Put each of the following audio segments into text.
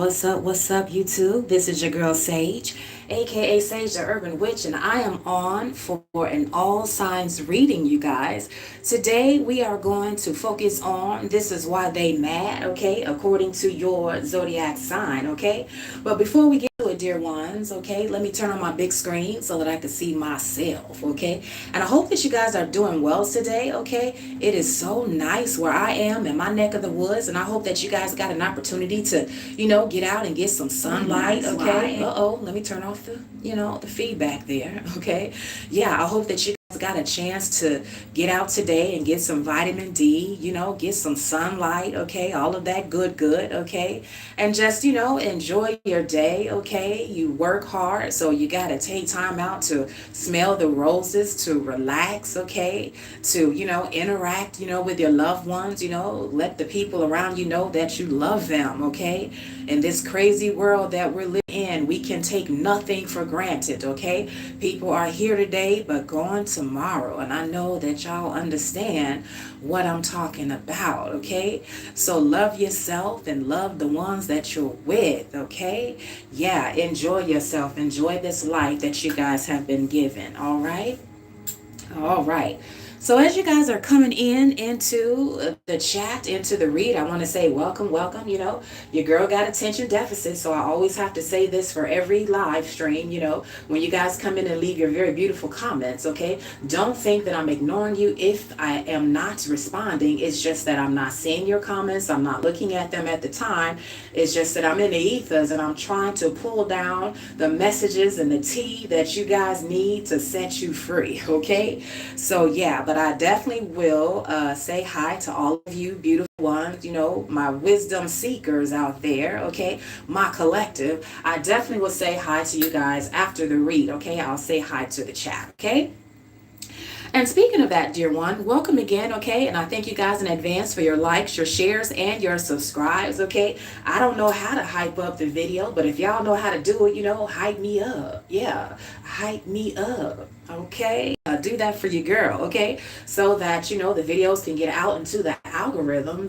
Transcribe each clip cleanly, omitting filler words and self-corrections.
What's up, YouTube? This is your girl Sage, aka Sage the Urban Witch, and I am on for an all signs reading, you guys. Today we are going to focus on this is why they mad, okay, according to your zodiac sign, okay? But before we get to it, dear ones, okay, let me turn on my big screen so that I can see myself, okay? And I hope that you guys are doing well today, okay? It is so nice where I am in my neck of the woods, and I hope that you guys got an opportunity to get out and get some sunlight, okay? Uh-oh, let me turn off the feedback there, okay? Yeah, I hope that you guys got a chance to get out today and get some vitamin D, get some sunlight, okay? All of that good, okay? And just, enjoy your day, okay? You work hard, so you got to take time out to smell the roses, to relax, okay? To, interact, with your loved ones, let the people around you know that you love them, okay? In this crazy world that we're living in, we can take nothing for granted, okay? People are here today but gone tomorrow, and I know that y'all understand what I'm talking about, okay? So love yourself and love the ones that you're with, okay? Yeah, enjoy yourself. Enjoy this life that you guys have been given, all right? All right. So as you guys are coming into the chat, into the read, I want to say welcome. Your girl got attention deficit, so I always have to say this for every live stream, when you guys come in and leave your very beautiful comments, okay? Don't think that I'm ignoring you if I am not responding. It's just that I'm not seeing your comments. I'm not looking at them at the time. It's just that I'm in the ethers and I'm trying to pull down the messages and the tea that you guys need to set you free, okay? So yeah, but I definitely will say hi to all of you beautiful ones, my wisdom seekers out there, okay? My collective. I definitely will say hi to you guys after the read, okay? I'll say hi to the chat, okay? And speaking of that, dear one, welcome again, okay? And I thank you guys in advance for your likes, your shares, and your subscribes, okay? I don't know how to hype up the video, but if y'all know how to do it, hype me up. Yeah, hype me up, okay? Do that for your girl, okay? So that, the videos can get out into the algorithm,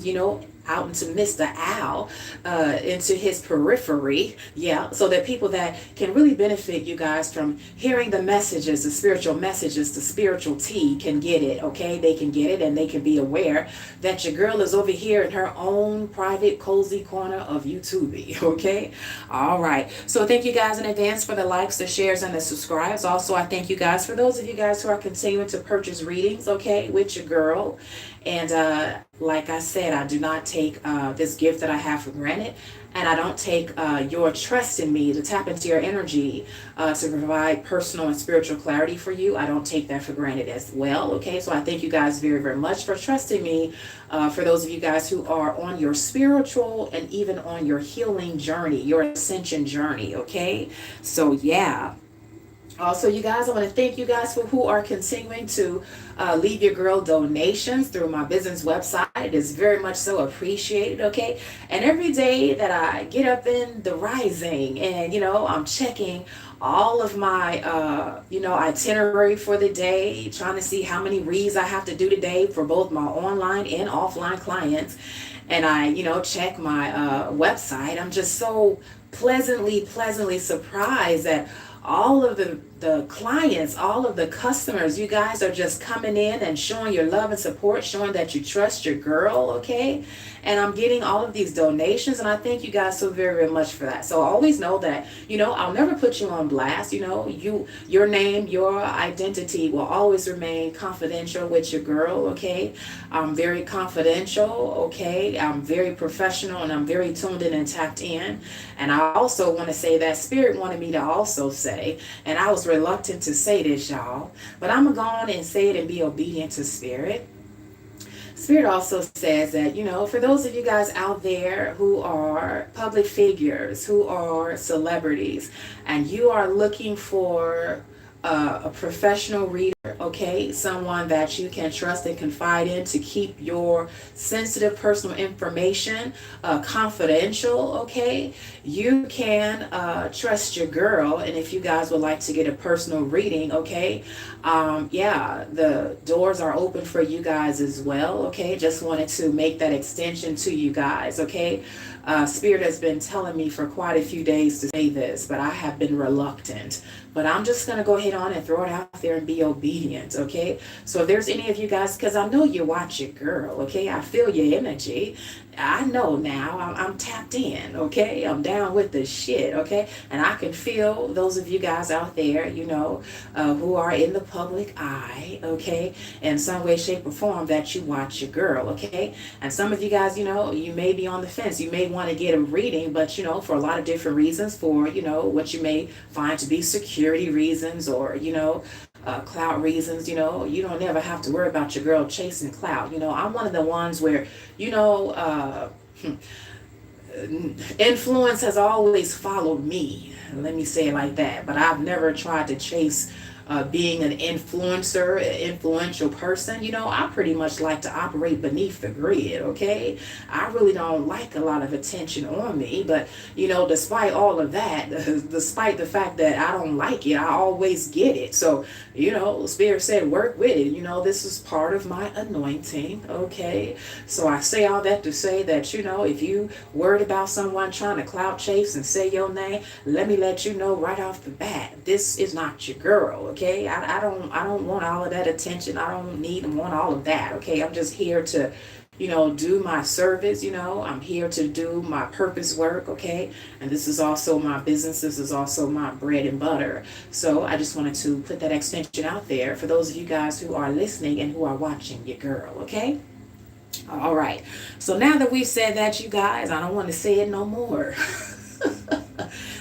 out into Mr. Al, into his periphery, yeah, so that people that can really benefit you guys from hearing the messages, the spiritual messages, the spiritual tea can get it, okay? They can get it and they can be aware that your girl is over here in her own private cozy corner of YouTube, okay? All right, so thank you guys in advance for the likes, the shares, and the subscribes. Also, I thank you guys for those of you guys who are continuing to purchase readings, okay, with your girl. And like I said, I do not take this gift that I have for granted, and I don't take your trust in me to tap into your energy to provide personal and spiritual clarity for you. I don't take that for granted as well, okay? So I thank you guys very much for trusting me, for those of you guys who are on your spiritual and even on your healing journey, your ascension journey, okay? So yeah. Also, you guys, I want to thank you guys for who are continuing to leave your girl donations through my business website. It is very much so appreciated, okay? And every day that I get up in the rising and, I'm checking all of my, itinerary for the day, trying to see how many reads I have to do today for both my online and offline clients. And I, check my website. I'm just so pleasantly surprised that all of the clients, all of the customers, you guys are just coming in and showing your love and support, showing that you trust your girl, okay? And I'm getting all of these donations, and I thank you guys so very much for that. So always know that, I'll never put you on blast. Your name, your identity will always remain confidential with your girl, okay? I'm very confidential, okay? I'm very professional, and I'm very tuned in and tapped in. And I also want to say that Spirit wanted me to also say, and I was reluctant to say this, y'all, but I'm going to go on and say it and be obedient to Spirit. Spirit also says that, for those of you guys out there who are public figures, who are celebrities, and you are looking for a professional reader, okay, someone that you can trust and confide in to keep your sensitive personal information confidential, okay, you can trust your girl. And if you guys would like to get a personal reading, okay, yeah, the doors are open for you guys as well, okay? Just wanted to make that extension to you guys, okay? Spirit has been telling me for quite a few days to say this, but I have been reluctant. But I'm just going to go ahead on and throw it out there and be obedient, okay? So if there's any of you guys, because I know you watch your girl, okay? I feel your energy. I know now. I'm tapped in, okay? I'm down with the shit, okay? And I can feel those of you guys out there, who are in the public eye, okay? In some way, shape, or form that you watch your girl, okay? And some of you guys, you may be on the fence. You may want to get a reading, but, for a lot of different reasons, for, what you may find to be security reasons or, clout reasons, you don't never have to worry about your girl chasing clout. I'm one of the ones where, influence has always followed me. Let me say it like that. But I've never tried to chase being an influencer, an influential person. I pretty much like to operate beneath the grid, okay? I really don't like a lot of attention on me, but, despite all of that, despite the fact that I don't like it, I always get it. So, Spirit said, work with it. This is part of my anointing, okay? So I say all that to say that, if you worried about someone trying to clout chase and say your name, let me let you know right off the bat, this is not your girl, okay? I don't want all of that attention. I don't need and want all of that, okay? I'm just here to, do my service, I'm here to do my purpose work, okay? And this is also my business. This is also my bread and butter. So I just wanted to put that extension out there for those of you guys who are listening and who are watching your girl, okay? All right. So now that we've said that, you guys, I don't want to say it no more.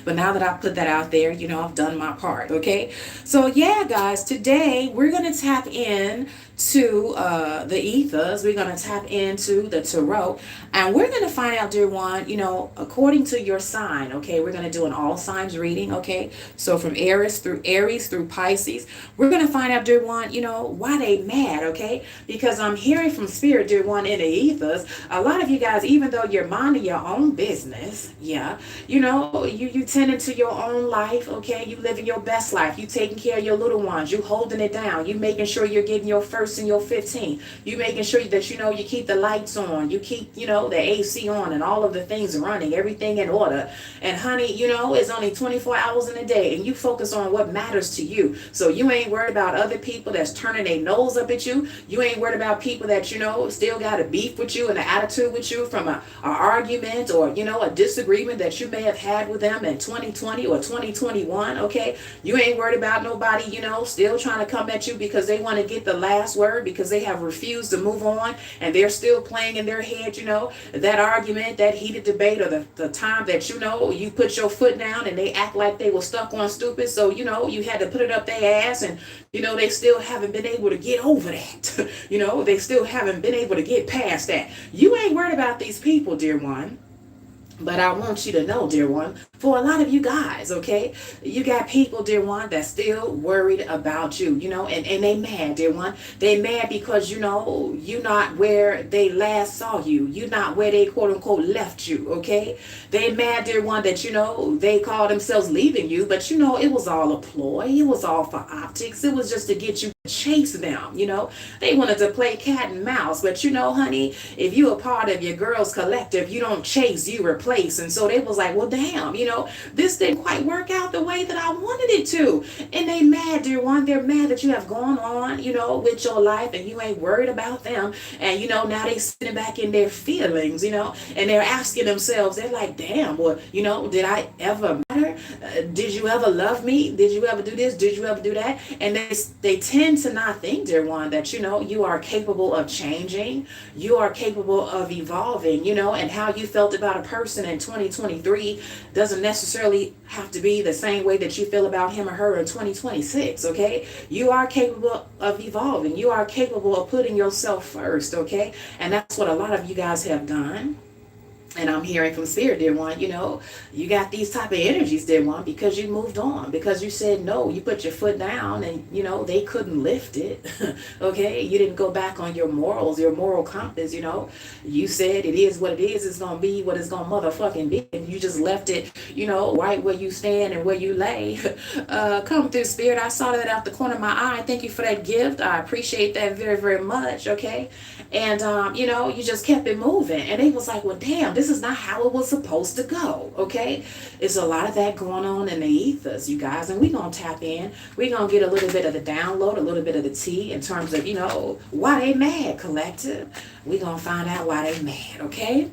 But now that I put that out there, I've done my part, okay? So yeah, guys, today we're going to tap in to the ethers. We're going to tap into the tarot, and we're going to find out, dear one, according to your sign, okay? We're going to do an all signs reading, okay? So from Aries through Pisces, we're going to find out, dear one, why they mad, okay? Because I'm hearing from Spirit, dear one, in the ethers, a lot of you guys, even though you're minding your own business, yeah, you tend into your own life, okay? You living your best life. You taking care of your little ones. You holding it down. You making sure you're getting your first and your 15. You making sure that, you keep the lights on. You keep, the AC on and all of the things running, everything in order. And honey, it's only 24 hours in a day, and you focus on what matters to you. So you ain't worried about other people that's turning their nose up at you. You ain't worried about people that, still got a beef with you and an attitude with you from a argument or, a disagreement that you may have had with them in 2020 or 2021, okay? You ain't worried about nobody, still trying to come at you because they want to get the last word, because they have refused to move on, and they're still playing in their head, that argument, that heated debate, or the time that, you put your foot down and they act like they were stuck on stupid, so, you had to put it up their ass, and, they still haven't been able to get over that. They still haven't been able to get past that. You ain't worried about these people, dear one. But I want you to know, dear one, for a lot of you guys, okay, you got people, dear one, that's still worried about you, and they mad, dear one. They mad because, you're not where they last saw you. You're not where they, quote unquote, left you, okay? They mad, dear one, that, they call themselves leaving you, but, it was all a ploy. It was all for optics. It was just to get you to chase them, They wanted to play cat and mouse, but, honey, if you a part of your girls collective, you don't chase, you replace. And so they was like, well, damn, this didn't quite work out the way that I wanted it to. And they mad, dear one. They're mad that you have gone on, with your life, and you ain't worried about them. And, now they sitting back in their feelings, and they're asking themselves, they're like, damn, well, did I ever matter? Did you ever love me? Did you ever do this? Did you ever do that? And they tend to not think, dear one, that, you are capable of changing. You are capable of evolving, and how you felt about a person in 2023 doesn't necessarily have to be the same way that you feel about him or her in 2026, okay? You are capable of evolving. You are capable of putting yourself first, okay? And that's what a lot of you guys have done. And I'm hearing from Spirit, dear one, you got these type of energies, dear one, because you moved on, because you said no, you put your foot down, and, they couldn't lift it, okay? You didn't go back on your morals, your moral compass, You said it is what it is, it's going to be what it's going to motherfucking be, and you just left it, right where you stand and where you lay. Come through, Spirit. I saw that out the corner of my eye. Thank you for that gift. I appreciate that very, very much, okay? And, you just kept it moving, and they was like, well, damn, This is not how it was supposed to go, okay? It's a lot of that going on in the ethers, you guys, and we're going to tap in. We're going to get a little bit of the download, a little bit of the tea in terms of, why they mad, collective. We're going to find out why they mad, okay?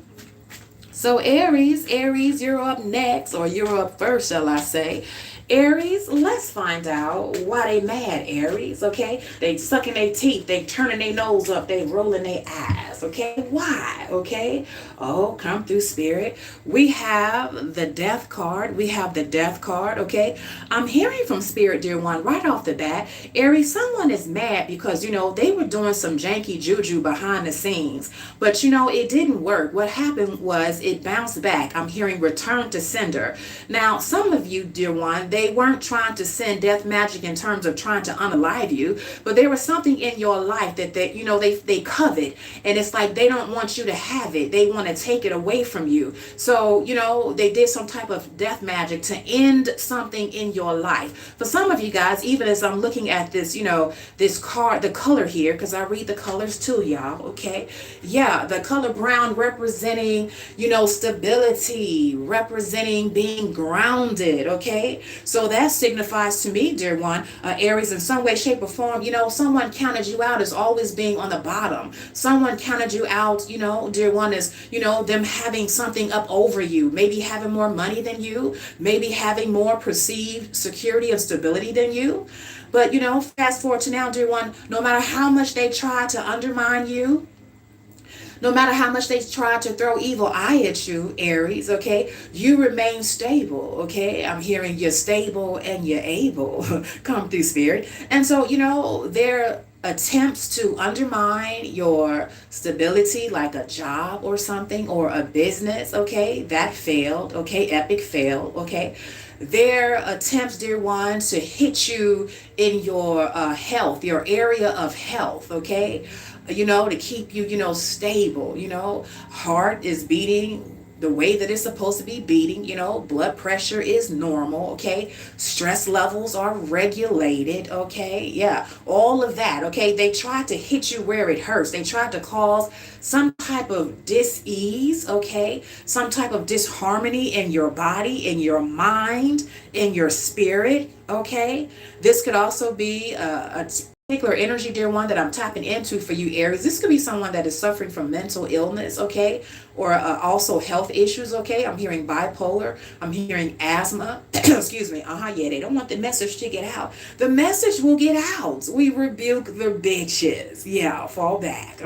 So Aries, you're up next, or you're up first, shall I say. Aries, let's find out why they mad, Aries, okay? They sucking their teeth, they turning their nose up, they rolling their eyes, okay? Why, okay? Oh, come through, Spirit. We have the Death card. Okay? I'm hearing from Spirit, dear one, right off the bat. Aries, someone is mad because, they were doing some janky juju behind the scenes. But, it didn't work. What happened was it bounced back. I'm hearing return to sender. Now, some of you, dear one, they weren't trying to send death magic in terms of trying to unalive you, but there was something in your life that they covet, and it's like they don't want you to have it. They want to take it away from you. So, they did some type of death magic to end something in your life. For some of you guys, even as I'm looking at this, this card, the color here, because I read the colors too, y'all, okay? Yeah, the color brown representing, stability, representing being grounded, okay? So that signifies to me, dear one, Aries, in some way, shape, or form, someone counted you out as always being on the bottom. Someone counted you out, dear one, as, them having something up over you, maybe having more money than you, maybe having more perceived security and stability than you. But, fast forward to now, dear one, no matter how much they try to undermine you, no matter how much they try to throw evil eye at you, Aries, okay, you remain stable, okay? I'm hearing you're stable and you're able. Come through, Spirit. And so, their attempts to undermine your stability, like a job or something, or a business, okay, that failed, okay, epic fail, okay? Their attempts, dear one, to hit you in your health, your area of health, okay? To keep you, stable, heart is beating the way that it's supposed to be beating, blood pressure is normal, okay? Stress levels are regulated, okay? Yeah, all of that, okay? They tried to hit you where it hurts. They tried to cause some type of dis-ease, okay? Some type of disharmony in your body, in your mind, in your spirit, okay? This could also be a particular energy, dear one, that I'm tapping into for you, Aries. This could be someone that is suffering from mental illness, okay, or also health issues, okay. I'm hearing bipolar. I'm hearing asthma. Excuse me. Yeah, they don't want the message to get out. The message will get out. We rebuke the bitches. Yeah, fall back.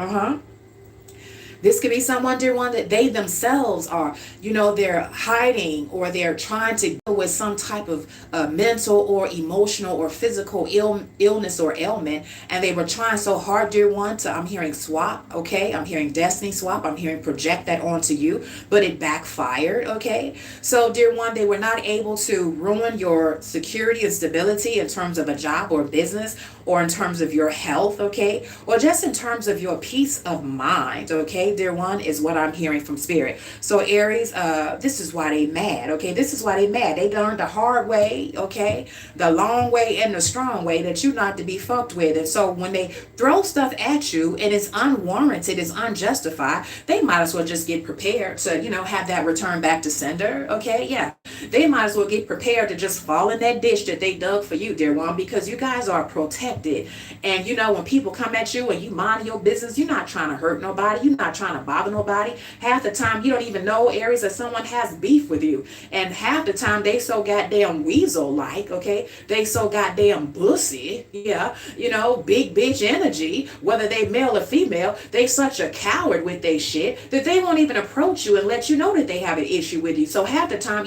This could be someone, dear one, that they themselves are, they're hiding, or they're trying to deal with some type of mental or emotional or physical illness or ailment. And they were trying so hard, dear one, I'm hearing swap, okay? I'm hearing destiny swap. I'm hearing project that onto you, but it backfired, okay? So, dear one, they were not able to ruin your security and stability in terms of a job or business, or in terms of your health, okay? Or just in terms of your peace of mind, okay? Dear one, is what I'm hearing from Spirit. So Aries, this is why they mad, okay? This is why they mad. They learned the hard way, okay? The long way and the strong way, that you not to be fucked with. And so when they throw stuff at you and it's unwarranted, it's unjustified, they might as well just get prepared to, have that return back to sender, okay? Yeah. They might as well get prepared to just fall in that ditch that they dug for you, dear one, because you guys are protected. And when people come at you and you mind your business, you're not trying to hurt nobody. You're not trying to bother nobody. Half the time you don't even know, Aries, that someone has beef with you. And half the time they so goddamn weasel-like, okay? They so goddamn bussy, yeah, big bitch energy, whether they male or female. They such a coward with they shit that they won't even approach you and let you know that they have an issue with you. So half the time,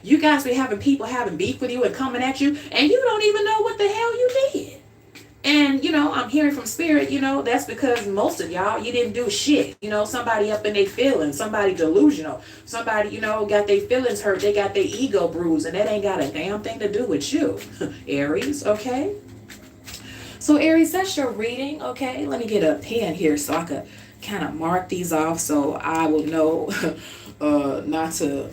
you guys be having people having beef with you and coming at you, and you don't even know what the hell you did. And, I'm hearing from Spirit, that's because most of y'all, you didn't do shit. Somebody up in their feelings, somebody delusional, somebody, got their feelings hurt, they got their ego bruised, and that ain't got a damn thing to do with you, Aries, okay? So, Aries, that's your reading, okay? Let me get a pen here so I could kind of mark these off so I will know not to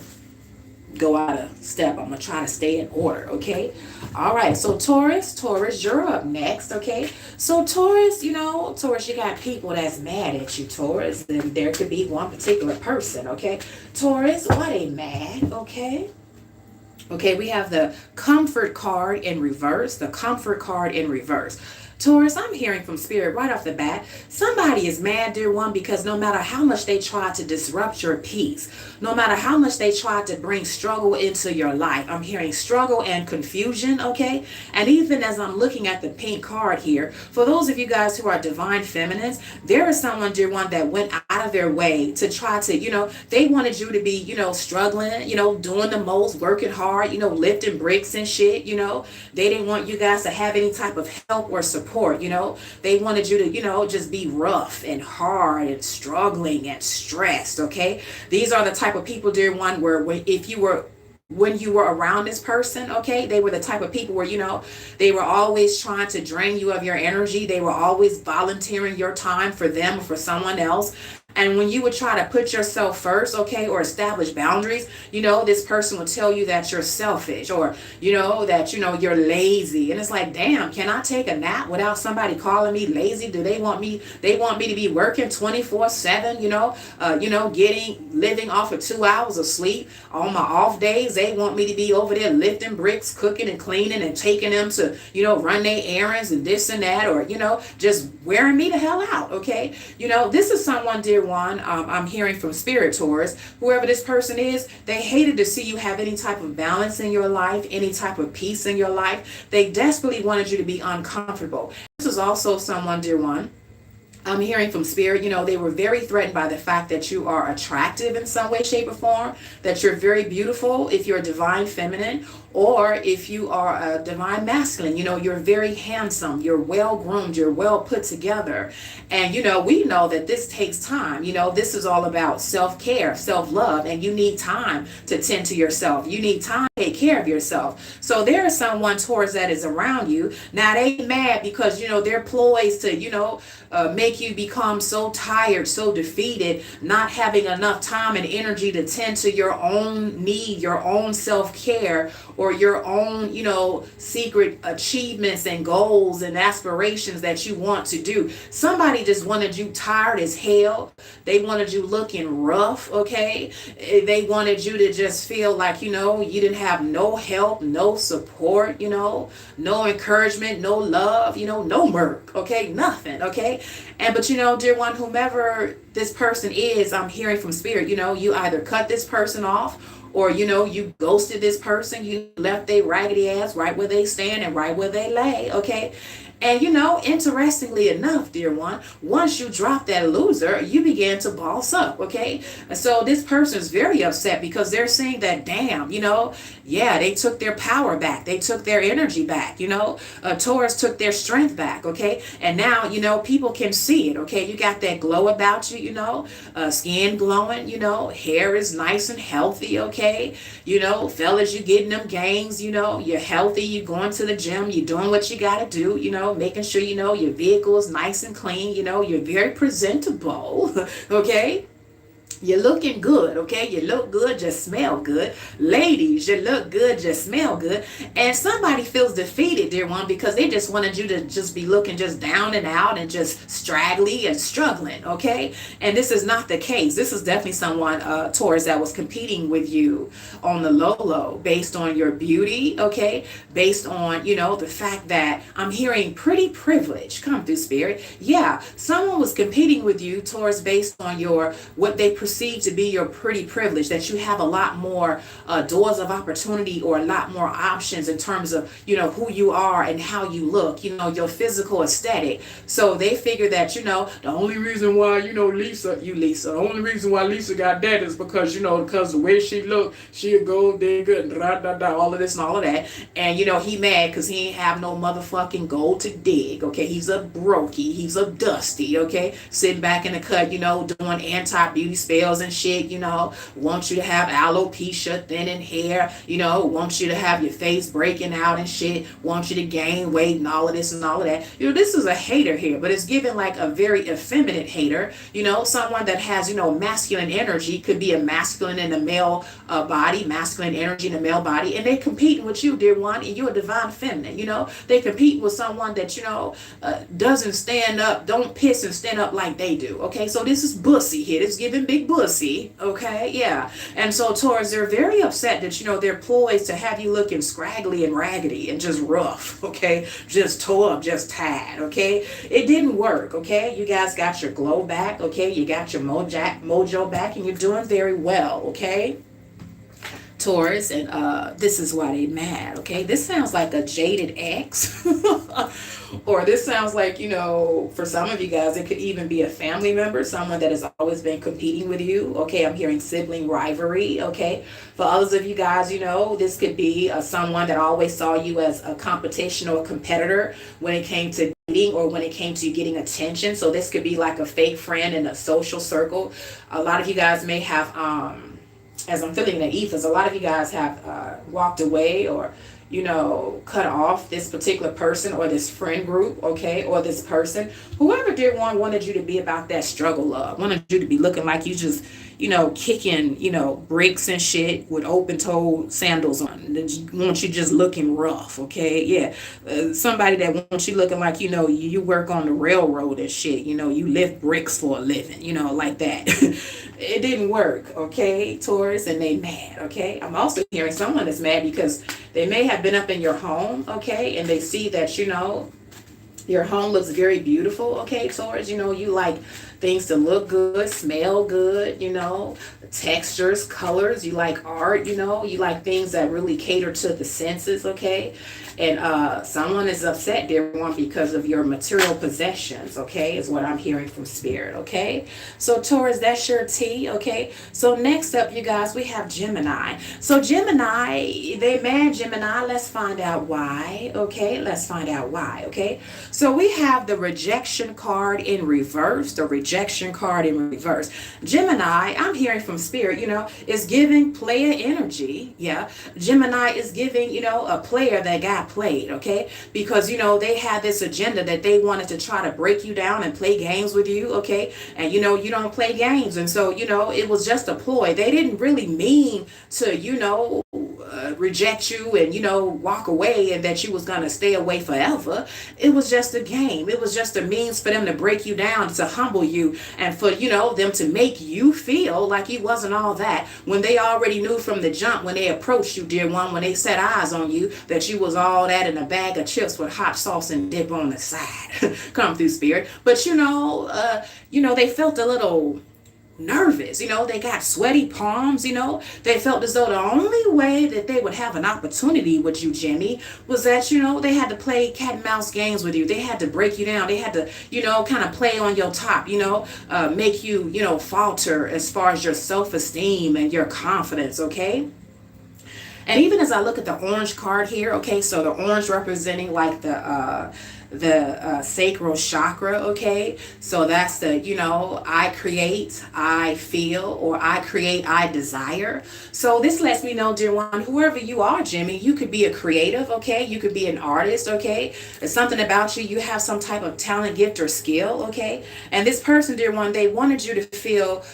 go out of step. I'm gonna try to stay in order, okay? All right, so Taurus, you're up next, okay? So Taurus, Taurus, you got people that's mad at you, Taurus, and there could be one particular person, okay? Taurus, why they mad, okay? Okay, we have the comfort card in reverse, the comfort card in reverse. Taurus, I'm hearing from Spirit right off the bat. Somebody is mad, dear one, because no matter how much they try to disrupt your peace, no matter how much they try to bring struggle into your life, I'm hearing struggle and confusion, okay? And even as I'm looking at the pink card here, for those of you guys who are divine feminines, there is someone, dear one, that went out of their way to try to, they wanted you to be, struggling, doing the most, working hard, lifting bricks and shit, They didn't want you guys to have any type of help or support. They wanted you to, just be rough and hard and struggling and stressed, okay? These are the type of people, dear one, where when you were around this person, okay, they were the type of people where, they were always trying to drain you of your energy. They were always volunteering your time for them or for someone else. And when you would try to put yourself first, okay, or establish boundaries, this person will tell you that you're selfish or, that, you're lazy. And it's like, damn, can I take a nap without somebody calling me lazy? Do they want me to be working 24/7, living off of 2 hours of sleep on my off days? They want me to be over there lifting bricks, cooking and cleaning and taking them to, run their errands and this and that, or, just wearing me the hell out. Okay. This is someone, dear one, I'm hearing from Spirit, Taurus, whoever this person is, they hated to see you have any type of balance in your life, any type of peace in your life. They desperately wanted you to be uncomfortable. This is also someone, dear one, I'm hearing from Spirit, they were very threatened by the fact that you are attractive in some way, shape, or form, that you're very beautiful if you're a divine feminine, or if you are a divine masculine, you're very handsome, you're well groomed, you're well put together. And, we know that this takes time. This is all about self-care, self-love, and you need time to tend to yourself. You need time to take care of yourself. So there is someone, Taurus, that is around you. Now, they mad because, they're ploys to, make you become so tired, so defeated, not having enough time and energy to tend to your own need, your own self-care, or your own, secret achievements and goals and aspirations that you want to do. Somebody just wanted you tired as hell. They wanted you looking rough, okay? They wanted you to just feel like, you didn't have no help, no support, no encouragement, no love, no work, okay? Nothing, okay? But dear one, whomever this person is, I'm hearing from Spirit, you either cut this person off, or you ghosted this person, you left their raggedy ass right where they stand and right where they lay, okay? And interestingly enough, dear one, once you drop that loser, you begin to boss up, okay? And so this person is very upset because they're saying that, damn, they took their power back. They took their energy back, Taurus took their strength back, okay? And now, people can see it, okay? You got that glow about you, skin glowing, hair is nice and healthy, okay? Fellas, you getting them gains, you're healthy, you're going to the gym, you're doing what you got to do, making sure, your vehicle is nice and clean, you're very presentable, okay? You're looking good, okay? You look good, just smell good. Ladies, you look good, just smell good. And somebody feels defeated, dear one, because they just wanted you to just be looking just down and out and just straggly and struggling, okay? And this is not the case. This is definitely someone, Taurus, that was competing with you on the low based on your beauty, okay? Based on, the fact that I'm hearing pretty privilege come through, Spirit. Yeah, someone was competing with you, Taurus, based on what they perceive to be your pretty privilege, that you have a lot more doors of opportunity or a lot more options in terms of, who you are and how you look, your physical aesthetic. So they figure that, the only reason why, Lisa, the only reason why Lisa got that is because, because the way she looked, she a gold digger and all of this and all of that. And, he mad because he ain't have no motherfucking gold to dig, okay? He's a brokey, he's a dusty, okay? Sitting back in the cut, doing anti-beauty spells and shit, want you to have alopecia, thinning hair, want you to have your face breaking out and shit, want you to gain weight and all of this and all of that. This is a hater here, but it's given like a very effeminate hater, someone that has, masculine energy, could be a masculine in a male body, masculine energy in a male body, and they competing with you, dear one, and you're a divine feminine, they compete with someone that, doesn't stand up, don't piss and stand up like they do, okay? So this is bussy here. It's giving big bussy, okay? Yeah. And so Taurus, they're very upset that, they're poised to have you looking scraggly and raggedy and just rough, okay? Just tore up, just tired, okay? It didn't work, okay? You guys got your glow back, okay? You got your mojo back, and you're doing very well, okay? Taurus, and this is why they mad, okay? This sounds like a jaded ex. Or this sounds like, for some of you guys, it could even be a family member, someone that has always been competing with you. Okay, I'm hearing sibling rivalry. Okay, for others of you guys, this could be someone that always saw you as a competition or a competitor when it came to dating or when it came to getting attention. So this could be like a fake friend in a social circle. A lot of you guys may have, as I'm feeling the ethers, a lot of you guys have walked away or cut off this particular person or this friend group, okay, or this person. Whoever did wanted you to be about that struggle love, wanted you to be looking like you just, kicking, bricks and shit with open-toed sandals on. They want you just looking rough, okay? Yeah. Somebody that wants you looking like, you work on the railroad and shit, you lift bricks for a living, like that. It didn't work, okay, Taurus, and they mad, okay? I'm also hearing someone that's mad because they may have been up in your home, okay, and they see that, your home looks very beautiful, okay, Taurus. You like things to look good, smell good, textures, colors. You like art, you like things that really cater to the senses, okay? And someone is upset, dear one, because of your material possessions, okay, is what I'm hearing from Spirit, okay? So Taurus, that's your T, okay? So next up, you guys, we have Gemini. So Gemini, they mad Gemini. Let's find out why, okay? Let's find out why, okay? So we have the rejection card in reverse, the rejection card in reverse. Gemini, I'm hearing from Spirit, is giving player energy, yeah? Gemini is giving, a player that got played, okay? Because they had this agenda that they wanted to try to break you down and play games with you, okay? And you don't play games, and so it was just a ploy. They didn't really mean to reject you and walk away and that you was gonna stay away forever. It was just a game. It was just a means for them to break you down, to humble you, and for them to make you feel like you wasn't all that, when they already knew from the jump, when they approached you, dear one, when they set eyes on you, that you was all that in a bag of chips with hot sauce and dip on the side. Come through, Spirit. But they felt a little nervous, they got sweaty palms, they felt as though the only way that they would have an opportunity with you, Jimmy, was that, they had to play cat and mouse games with you. They had to break you down. They had to, kind of play on your top, make you, falter as far as your self-esteem and your confidence, okay? And even as I look at the orange card here, okay, so the orange representing like the sacral chakra, okay? So that's the, I create, I feel, or I create, I desire. So this lets me know, dear one, whoever you are, Jimmy, you could be a creative, okay? You could be an artist, okay? There's something about you. You have some type of talent, gift, or skill, okay? And this person, dear one, they wanted you to feel,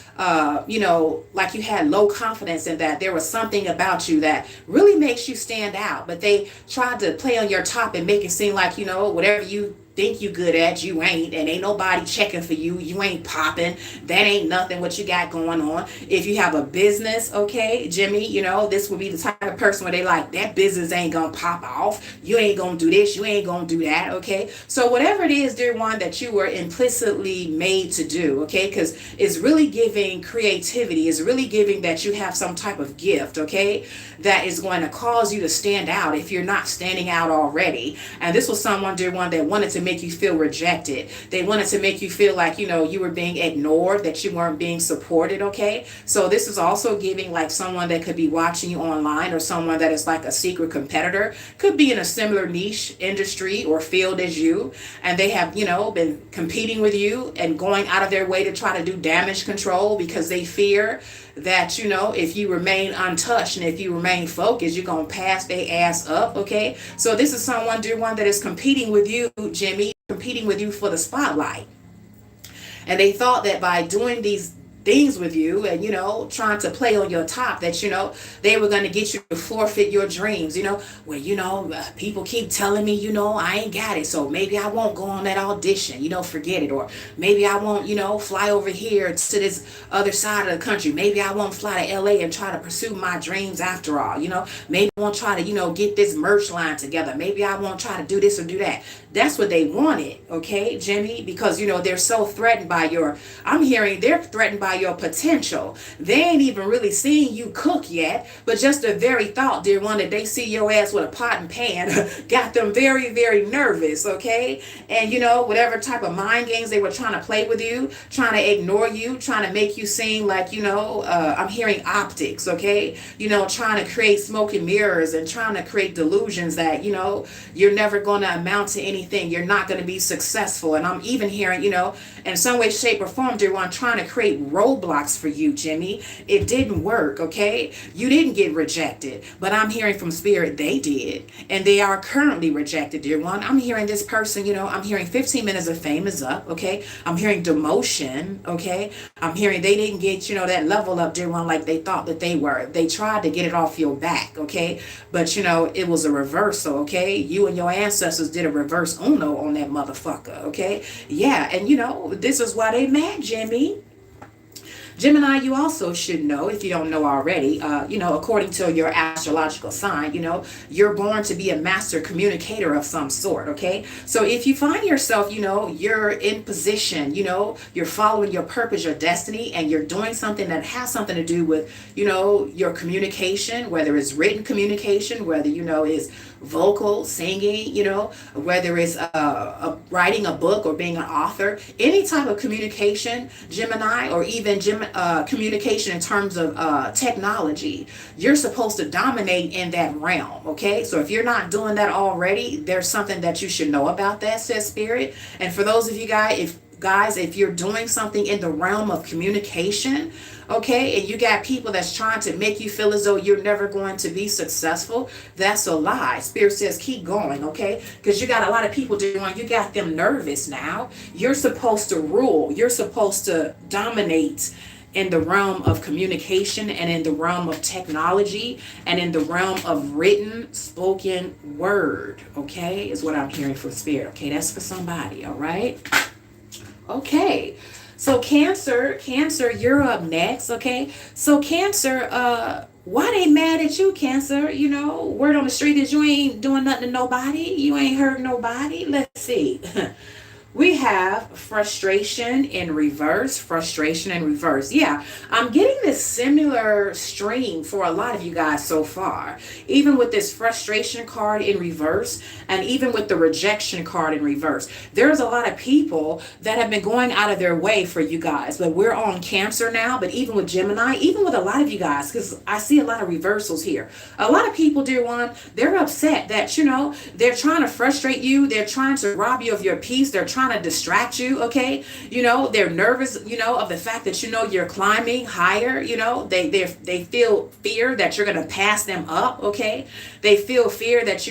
like you had low confidence in that. There was something about you that really makes you stand out, but they tried to play on your top and make it seem like, whatever you think you good at, you ain't nobody checking for you. You ain't popping. That ain't nothing what you got going on. If you have a business, okay, Jimmy, this would be the type of person where they like, that business ain't gonna pop off. You ain't gonna do this. You ain't gonna do that, okay? So whatever it is, dear one, that you were implicitly made to do, okay? Because it's really giving creativity. It's really giving that you have some type of gift, okay? That is going to cause you to stand out if you're not standing out already. And this was someone, dear one, that wanted to make you feel rejected. They wanted to make you feel like, you were being ignored, that you weren't being supported, okay? So this is also giving like someone that could be watching you online, or someone that is like a secret competitor, could be in a similar niche industry or field as you, and they have, been competing with you and going out of their way to try to do damage control, because they fear that, if you remain untouched and if you remain focused, you're going to pass their ass up, okay? So this is someone, dear one, that is competing with you, Jimmy, competing with you for the spotlight. And they thought that by doing these things with you and, trying to play on your top, that, they were going to get you to forfeit your dreams, people keep telling me, I ain't got it, so maybe I won't go on that audition, forget it. Or maybe I won't, fly over here to this other side of the country. Maybe I won't fly to LA and try to pursue my dreams after all, maybe I won't try to, get this merch line together. Maybe I won't try to do this or do that. That's what they wanted, okay, Jimmy, because, they're so threatened by I'm hearing they're threatened by your potential. They ain't even really seeing you cook yet, but just the very thought, dear one, that they see your ass with a pot and pan got them very, very nervous, okay? And whatever type of mind games they were trying to play with you, trying to ignore you, trying to make you seem like, I'm hearing optics, okay? Trying to create smoke and mirrors and trying to create delusions that, you're never going to amount to anything. You're not going to be successful. And I'm even hearing, in some way, shape, or form, dear one, trying to create roadblocks for you, Jimmy. It didn't work, okay? You didn't get rejected, but I'm hearing from spirit they did, and they are currently rejected, dear one. I'm hearing this person, I'm hearing 15 minutes of fame is up, okay? I'm hearing demotion, okay? I'm hearing they didn't get, that level up, dear one, like they thought that they were. They tried to get it off your back, okay? But, it was a reversal, okay? You and your ancestors did a reverse Uno on that motherfucker, okay? Yeah, and, this is why they mad, Jimmy. Gemini, you also should know, if you don't know already, according to your astrological sign, you're born to be a master communicator of some sort, okay? So if you find yourself, you're in position, you're following your purpose, your destiny, and you're doing something that has something to do with, your communication, whether it's written communication, whether, is vocal, singing, whether it's writing a book or being an author, any type of communication, Gemini, or even communication in terms of technology, you're supposed to dominate in that realm, okay? So if you're not doing that already, there's something that you should know about that, says Spirit. And for those of you guys, if you're doing something in the realm of communication, okay, and you got people that's trying to make you feel as though you're never going to be successful, that's a lie. Spirit says keep going, okay? Because you got a lot of people doing, you got them nervous now. You're supposed to rule. You're supposed to dominate in the realm of communication and in the realm of technology and in the realm of written, spoken word, okay, is what I'm hearing for Spirit, okay? That's for somebody, all right? Okay. So Cancer, you're up next, okay? So Cancer, why they mad at you, Cancer? Word on the street is you ain't doing nothing to nobody. You ain't hurt nobody. Let's see. We have frustration in reverse. Yeah, I'm getting this similar stream for a lot of you guys so far. Even with this frustration card in reverse, and even with the rejection card in reverse. There's a lot of people that have been going out of their way for you guys. But we're on Cancer now, but even with Gemini, even with a lot of you guys, because I see a lot of reversals here. A lot of people, dear one, they're upset that, they're trying to frustrate you. They're trying to rob you of your peace. They're trying to distract you, okay? They're nervous, of the fact that, you're climbing higher, they feel fear that you're going to pass them up, okay? They feel fear that,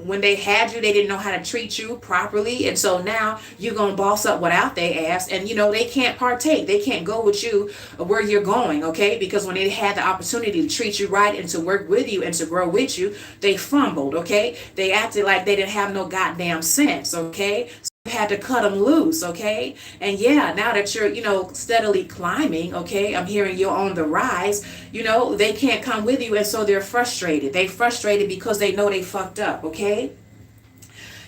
when they had you, they didn't know how to treat you properly. And so now you're going to boss up without their ass. And, they can't partake. They can't go with you where you're going, okay? Because when they had the opportunity to treat you right and to work with you and to grow with you, they fumbled, okay? They acted like they didn't have no goddamn sense, okay? Had to cut them loose, okay? And yeah, now that you're, steadily climbing, okay, I'm hearing you're on the rise, they can't come with you, and so they're frustrated. They frustrated because they know they fucked up, okay?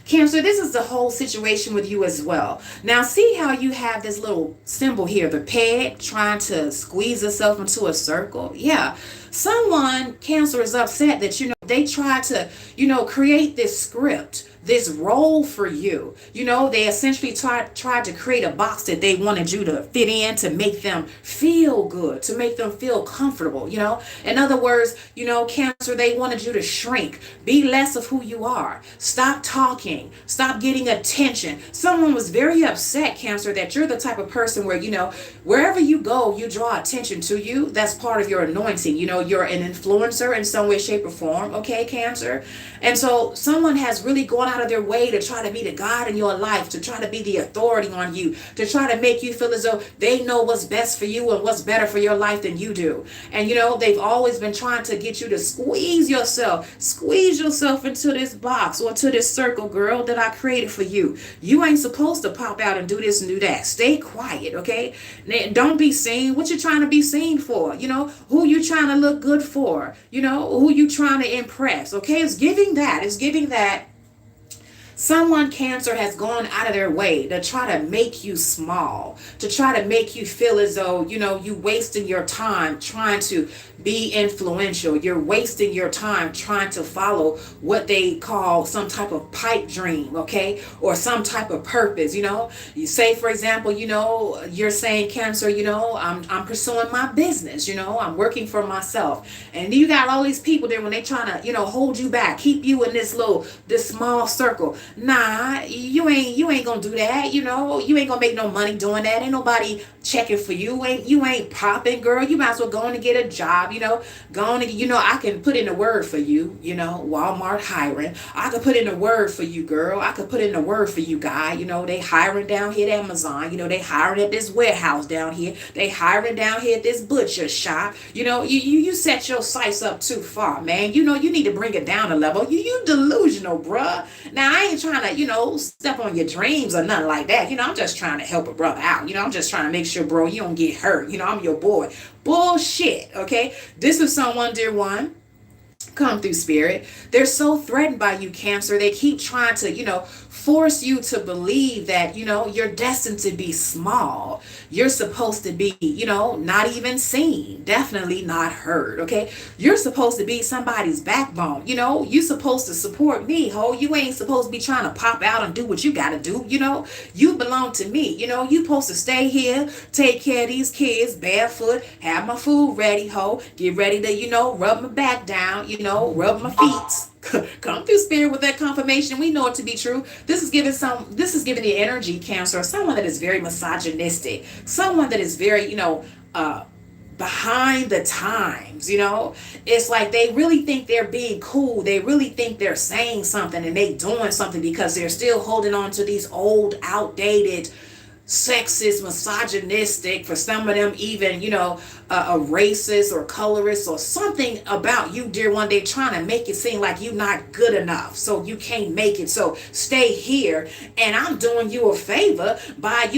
Cancer, this is the whole situation with you as well. Now, see how you have this little symbol here, the peg, trying to squeeze itself into a circle? Yeah. Someone, Cancer, is upset that, they try to, create this script, this role for you. They essentially tried to create a box that they wanted you to fit in, to make them feel good, to make them feel comfortable. In other words, Cancer, they wanted you to shrink, be less of who you are, stop talking, stop getting attention. Someone was very upset, Cancer, that you're the type of person where, wherever you go, you draw attention to you. That's part of your anointing. You're an influencer in some way, shape, or form. Okay, Cancer. And so someone has really gone out of their way to try to be the God in your life, to try to be the authority on you, to try to make you feel as though they know what's best for you and what's better for your life than you do. And they've always been trying to get you to squeeze yourself into this box or to this circle, girl, that I created for you. You ain't supposed to pop out and do this and do that. Stay quiet, okay? Don't be seen. What you trying to be seen for? Who you trying to look good for? Who you trying to impress? Okay, it's giving that. Someone, Cancer, has gone out of their way to try to make you small, to try to make you feel as though, you wasting your time trying to be influential. You're wasting your time trying to follow what they call some type of pipe dream, okay? Or some type of purpose, You say, for example, you're saying, Cancer, I'm pursuing my business, I'm working for myself. And you got all these people there when they trying to, hold you back, keep you in this small circle. Nah, you ain't gonna do that. You ain't gonna make no money doing that. Ain't nobody checking for you. You ain't popping, girl. You might as well go on and get a job. Go on and, I can put in a word for you. Walmart hiring. I could put in a word for you, girl. I could put in a word for you, guy. They hiring down here at Amazon. They hiring at this warehouse down here. They hiring down here at this butcher shop. You set your sights up too far, man. You need to bring it down a level. You delusional, bruh. Now I ain't trying to, step on your dreams or nothing like that. I'm just trying to help a brother out. I'm just trying to make sure, bro, you don't get hurt. I'm your boy. Bullshit, okay? This is someone, dear one, come through, spirit. They're so threatened by you, Cancer. They keep trying to, force you to believe that, you're destined to be small. You're supposed to be, not even seen, definitely not heard, okay? You're supposed to be somebody's backbone. You're supposed to support me, ho. You ain't supposed to be trying to pop out and do what you got to do. You belong to me. You supposed to stay here, take care of these kids barefoot, have my food ready, ho. Get ready to, rub my back down, rub my feet. Come through, spirit, with that confirmation. We know it to be true. This is giving the energy, Cancer, someone that is very misogynistic, someone that is very, behind the times. It's like they really think they're being cool. They really think they're saying something and they doing something because they're still holding on to these old, outdated, sexist, misogynistic, for some of them even, a racist or colorist or something about you, dear one. They trying to make it seem like you're not good enough, so you can't make it. So stay here, and I'm doing you a favor by,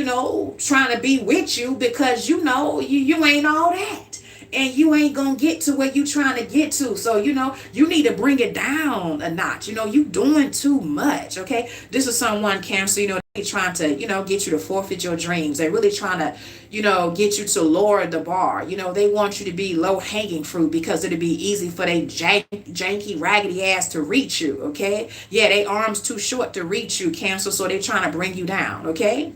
trying to be with you because you ain't all that. And you ain't gonna get to where you trying to get to. So, you need to bring it down a notch. You doing too much, okay? This is someone, Cancer, they trying to, get you to forfeit your dreams. They're really trying to, get you to lower the bar. They want you to be low-hanging fruit because it'll be easy for they janky, raggedy ass to reach you, okay? Yeah, they arms too short to reach you, Cancer, so they're trying to bring you down, okay?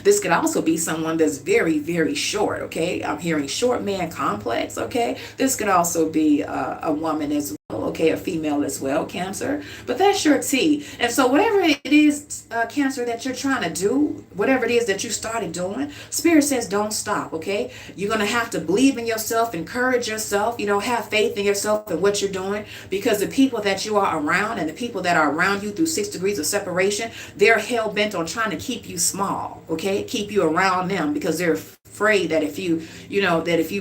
This could also be someone that's very, very short, okay? I'm hearing short man complex, okay? This could also be a woman as well, okay? A female as well, Cancer. But that's your T. And so whatever it is, Cancer, that you're trying to do, whatever it is that you started doing, Spirit says don't stop, okay? You're going to have to believe in yourself, encourage yourself, have faith in yourself and what you're doing, because the people that you are around and the people that are around you through 6 degrees of separation, they're hell-bent on trying to keep you small, okay? Keep you around them because they're afraid that if you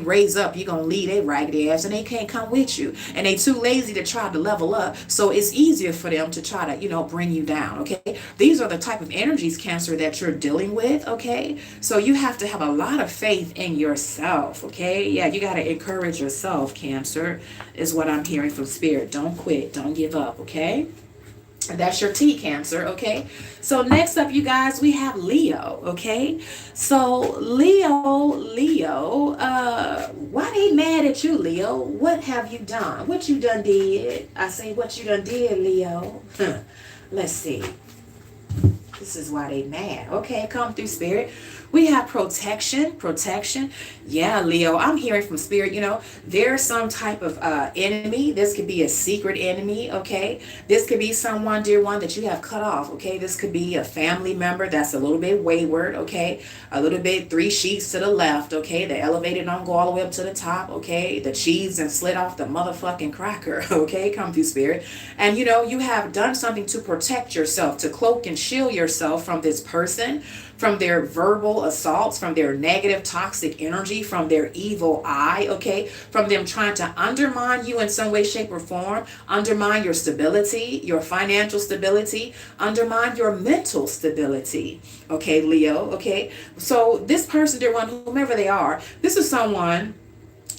raise up, you're going to lead a raggedy ass and they can't come with you. And they too lazy to try to level up. So it's easier for them to try to, bring you down. Okay. These are the type of energies, Cancer, that you're dealing with. Okay. So you have to have a lot of faith in yourself. Okay. Yeah. You got to encourage yourself, Cancer, is what I'm hearing from Spirit. Don't quit. Don't give up. Okay. That's your T, Cancer, okay? So next up, you guys, we have Leo, okay? So Leo, why they mad at you, Leo? What have you done? What you done did? I say, what you done did, Leo? Let's see. This is why they mad. Okay, come through, Spirit. We have protection. Yeah, Leo, I'm hearing from Spirit, there's some type of enemy. This could be a secret enemy, okay? This could be someone, dear one, that you have cut off, okay? This could be a family member that's a little bit wayward, okay? A little bit 3 sheets to the left, okay? The elevator don't go all the way up to the top, okay? The cheese and slid off the motherfucking cracker, okay? Come through, Spirit. And, you have done something to protect yourself, to cloak and shield yourself from this person, from their verbal assaults, from their negative toxic energy, from their evil eye, okay? From them trying to undermine you in some way, shape, or form, undermine your stability, your financial stability, undermine your mental stability, okay, Leo, okay? So this person, dear one, whomever they are, this is someone,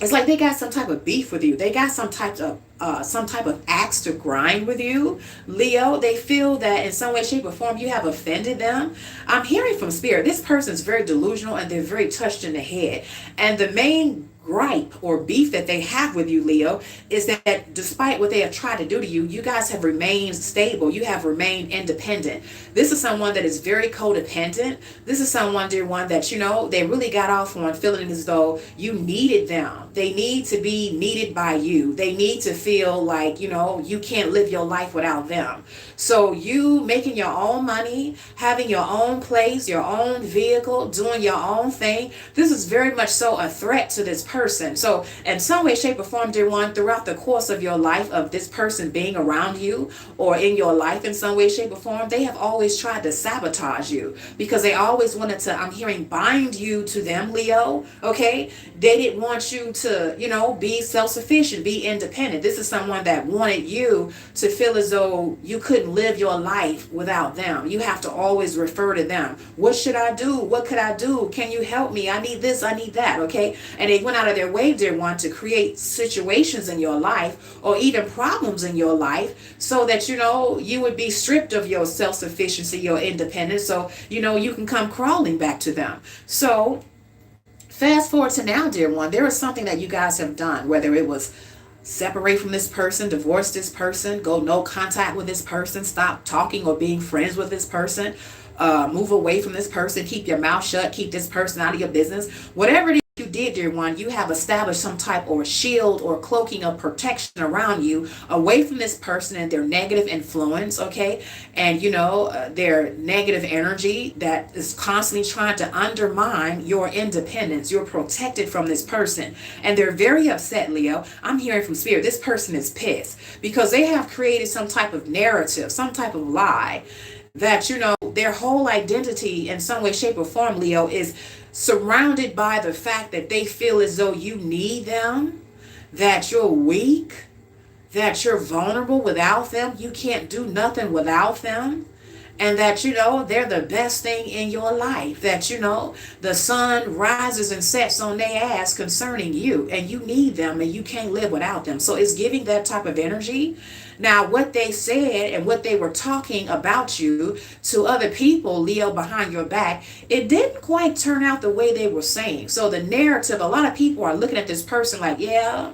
it's like they got some type of beef with you. They got some type of axe to grind with you, Leo. They feel that in some way, shape, or form you have offended them. I'm hearing from Spirit, this person is very delusional and they're very touched in the head. And the main gripe or beef that they have with you, Leo, is that despite what they have tried to do to you, you guys have remained stable. You have remained independent. This is someone that is very codependent. This is someone, dear one, that, they really got off on feeling as though you needed them. They need to be needed by you. They need to feel like, you can't live your life without them. So you making your own money, having your own place, your own vehicle, doing your own thing, this is very much so a threat to this person. So in some way, shape, or form, dear one, throughout the course of your life, of this person being around you or in your life in some way, shape, or form, they have always tried to sabotage you because they always wanted to, I'm hearing, bind you to them, Leo, okay? They didn't want you to, be self-sufficient, be independent. This is someone that wanted you to feel as though you couldn't live your life without them. You have to always refer to them. What should I do? What could I do? Can you help me? I need this, I need that, okay? And they went out of their way, dear one, to create situations in your life or even problems in your life so that, you would be stripped of your self-sufficiency, your independence, so, you can come crawling back to them. So fast forward to now, dear one, there is something that you guys have done, whether it was separate from this person, divorce this person, go no contact with this person, stop talking or being friends with this person, move away from this person, keep your mouth shut, keep this person out of your business. Whatever it is you did, dear one, you have established some type or shield or cloaking of protection around you away from this person and their negative influence, okay? And, their negative energy that is constantly trying to undermine your independence. You're protected from this person. And they're very upset, Leo. I'm hearing from Spirit, this person is pissed because they have created some type of narrative, some type of lie that, their whole identity in some way, shape, or form, Leo, is surrounded by the fact that they feel as though you need them, that you're weak, that you're vulnerable without them, you can't do nothing without them, and that, they're the best thing in your life, that, the sun rises and sets on their ass concerning you, and you need them, and you can't live without them. So it's giving that type of energy. Now, what they said and what they were talking about you to other people, Leo, behind your back, it didn't quite turn out the way they were saying. So the narrative, a lot of people are looking at this person like, yeah,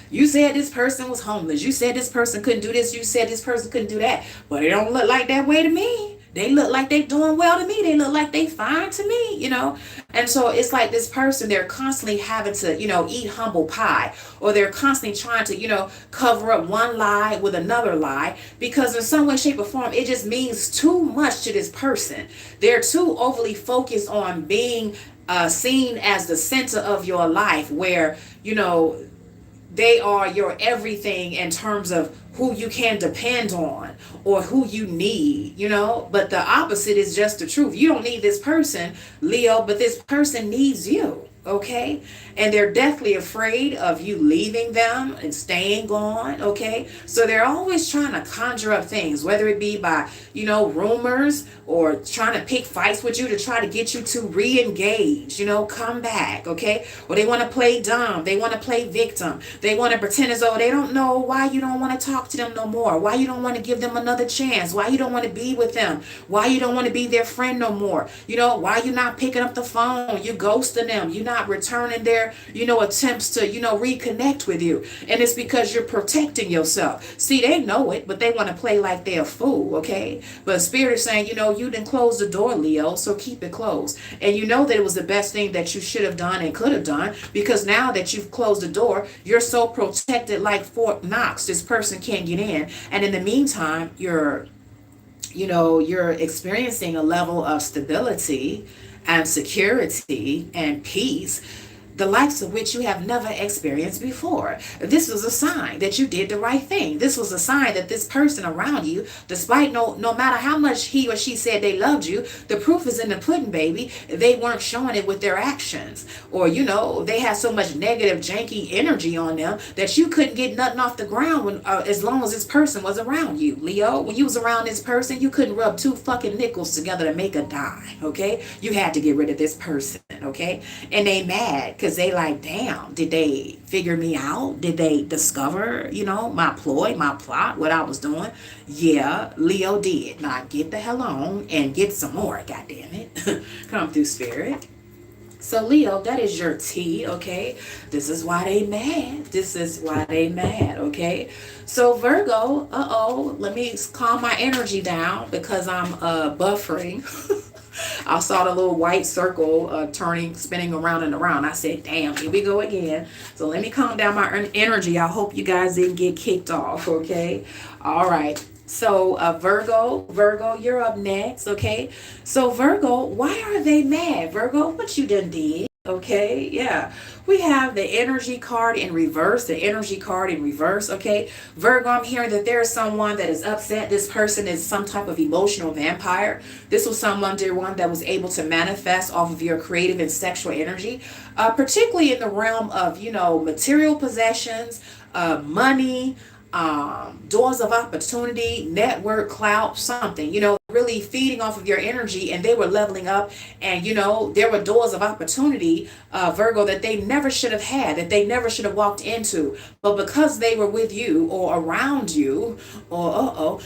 you said this person was homeless. You said this person couldn't do this. You said this person couldn't do that. But it don't look like that way to me. They look like they doing well to me. They look like they fine to me, And so it's like this person, they're constantly having to, eat humble pie. Or they're constantly trying to, cover up one lie with another lie. Because in some way, shape, or form, it just means too much to this person. They're too overly focused on being seen as the center of your life where, they are your everything in terms of who you can depend on or who you need, But the opposite is just the truth. You don't need this person, Leo, but this person needs you. okay? And they're deathly afraid of you leaving them and staying gone, okay? So they're always trying to conjure up things, whether it be by, rumors, or trying to pick fights with you to try to get you to re-engage, come back, okay? Or they want to play dumb, they want to play victim, they want to pretend as though they don't know why you don't want to talk to them no more, why you don't want to give them another chance, why you don't want to be with them, why you don't want to be their friend no more, why you're not picking up the phone, you ghosting them, you're not returning their, attempts to, reconnect with you. And it's because you're protecting yourself. See, they know it, but they want to play like they're a fool, okay? But Spirit is saying, you didn't close the door, Leo, so keep it closed. And you know that it was the best thing that you should have done and could have done, because now that you've closed the door, you're so protected like Fort Knox. This person can't get in. And in the meantime, you're experiencing a level of stability and security and peace, the likes of which you have never experienced before. This was a sign that you did the right thing. This was a sign that this person around you, despite no matter how much he or she said they loved you, the proof is in the pudding, baby. They weren't showing it with their actions. Or, they had so much negative, janky energy on them that you couldn't get nothing off the ground when, as long as this person was around you. Leo, when you was around this person, you couldn't rub two fucking nickels together to make a dime, okay? You had to get rid of this person, okay? And they mad because they like, damn, did they figure me out? Did they discover, my ploy, my plot, what I was doing? Yeah, Leo did. Now get the hell on and get some more, goddammit. Come through, Spirit. So Leo, that is your tea, okay? This is why they mad. This is why they mad, okay? So Virgo, let me calm my energy down because I'm buffering. I saw the little white circle spinning around and around. I said, damn, here we go again. So let me calm down my energy. I hope you guys didn't get kicked off, okay? All right. So Virgo, you're up next, okay? So Virgo, why are they mad? Virgo, what you done did? Okay, yeah. We have the energy card in reverse, okay? Virgo, I'm hearing that there's someone that is upset. This person is some type of emotional vampire. This was someone, dear one, that was able to manifest off of your creative and sexual energy, particularly in the realm of, material possessions, money, doors of opportunity, network, clout, something, really feeding off of your energy, and they were leveling up, and there were doors of opportunity, Virgo, that they never should have had, that they never should have walked into, but because they were with you or around you, or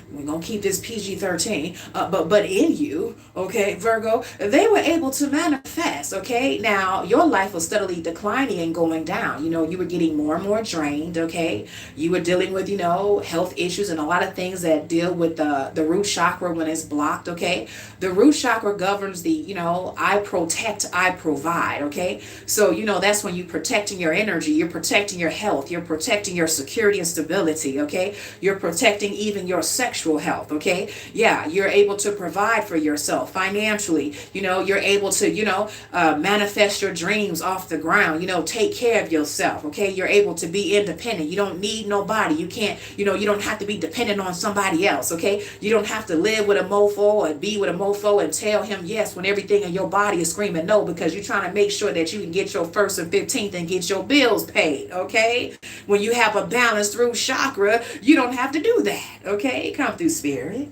we're gonna keep this PG-13, but in you, okay, Virgo, they were able to manifest, okay? Now your life was steadily declining and going down. You were getting more and more drained, okay? You were dealing with, health issues and a lot of things that deal with the root chakra when it's blocked, okay? The root chakra governs the, I protect, I provide, okay? So, that's when you're protecting your energy, you're protecting your health, you're protecting your security and stability, okay? You're protecting even your sexual health, okay? Yeah, you're able to provide for yourself financially, you're able to, manifest your dreams off the ground, take care of yourself, okay? You're able to be independent. You don't need nobody. You can't, you don't have to be dependent on somebody else, okay? You don't have to live with a mofo or be with a mofo and tell him yes when everything in your body is screaming no, because you're trying to make sure that you can get your 1st and 15th and get your bills paid, okay? When you have a balanced root chakra, you don't have to do that, okay? Come through, Spirit.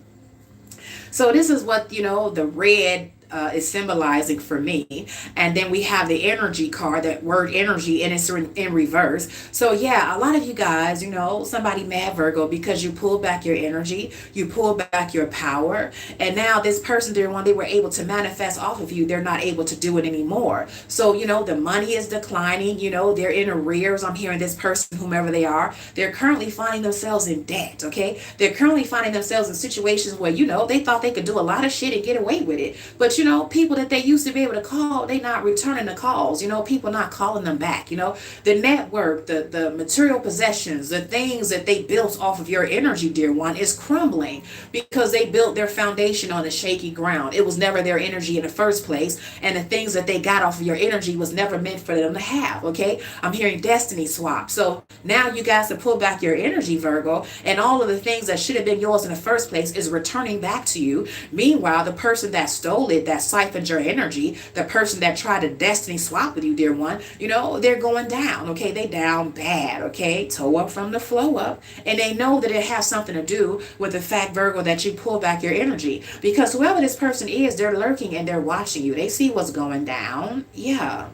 So this is what, the red is symbolizing for me. And then we have the energy card, that word energy, and it's in reverse. So yeah, a lot of you guys, somebody mad, Virgo, because you pulled back your energy, you pulled back your power, and now this person, dear one, they were able to manifest off of you, they're not able to do it anymore. So the money is declining, they're in arrears. I'm hearing this person, whomever they are, they're currently finding themselves in debt, okay? They're currently finding themselves in situations where they thought they could do a lot of shit and get away with it, but people that they used to be able to call, they not returning the calls, people not calling them back, the network, the material possessions, the things that they built off of your energy, dear one, is crumbling because they built their foundation on a shaky ground. It was never their energy in the first place, and the things that they got off of your energy was never meant for them to have, okay? I'm hearing destiny swap. So now you guys have pulled back your energy, Virgo, and all of the things that should have been yours in the first place is returning back to you. Meanwhile, the person that stole it, that siphoned your energy, the person that tried to destiny swap with you, dear one, they're going down, okay? They down bad, okay? Toe up from the flow up. And they know that it has something to do with the fact, Virgo, that you pull back your energy. Because whoever this person is, they're lurking and they're watching you. They see what's going down. Yeah.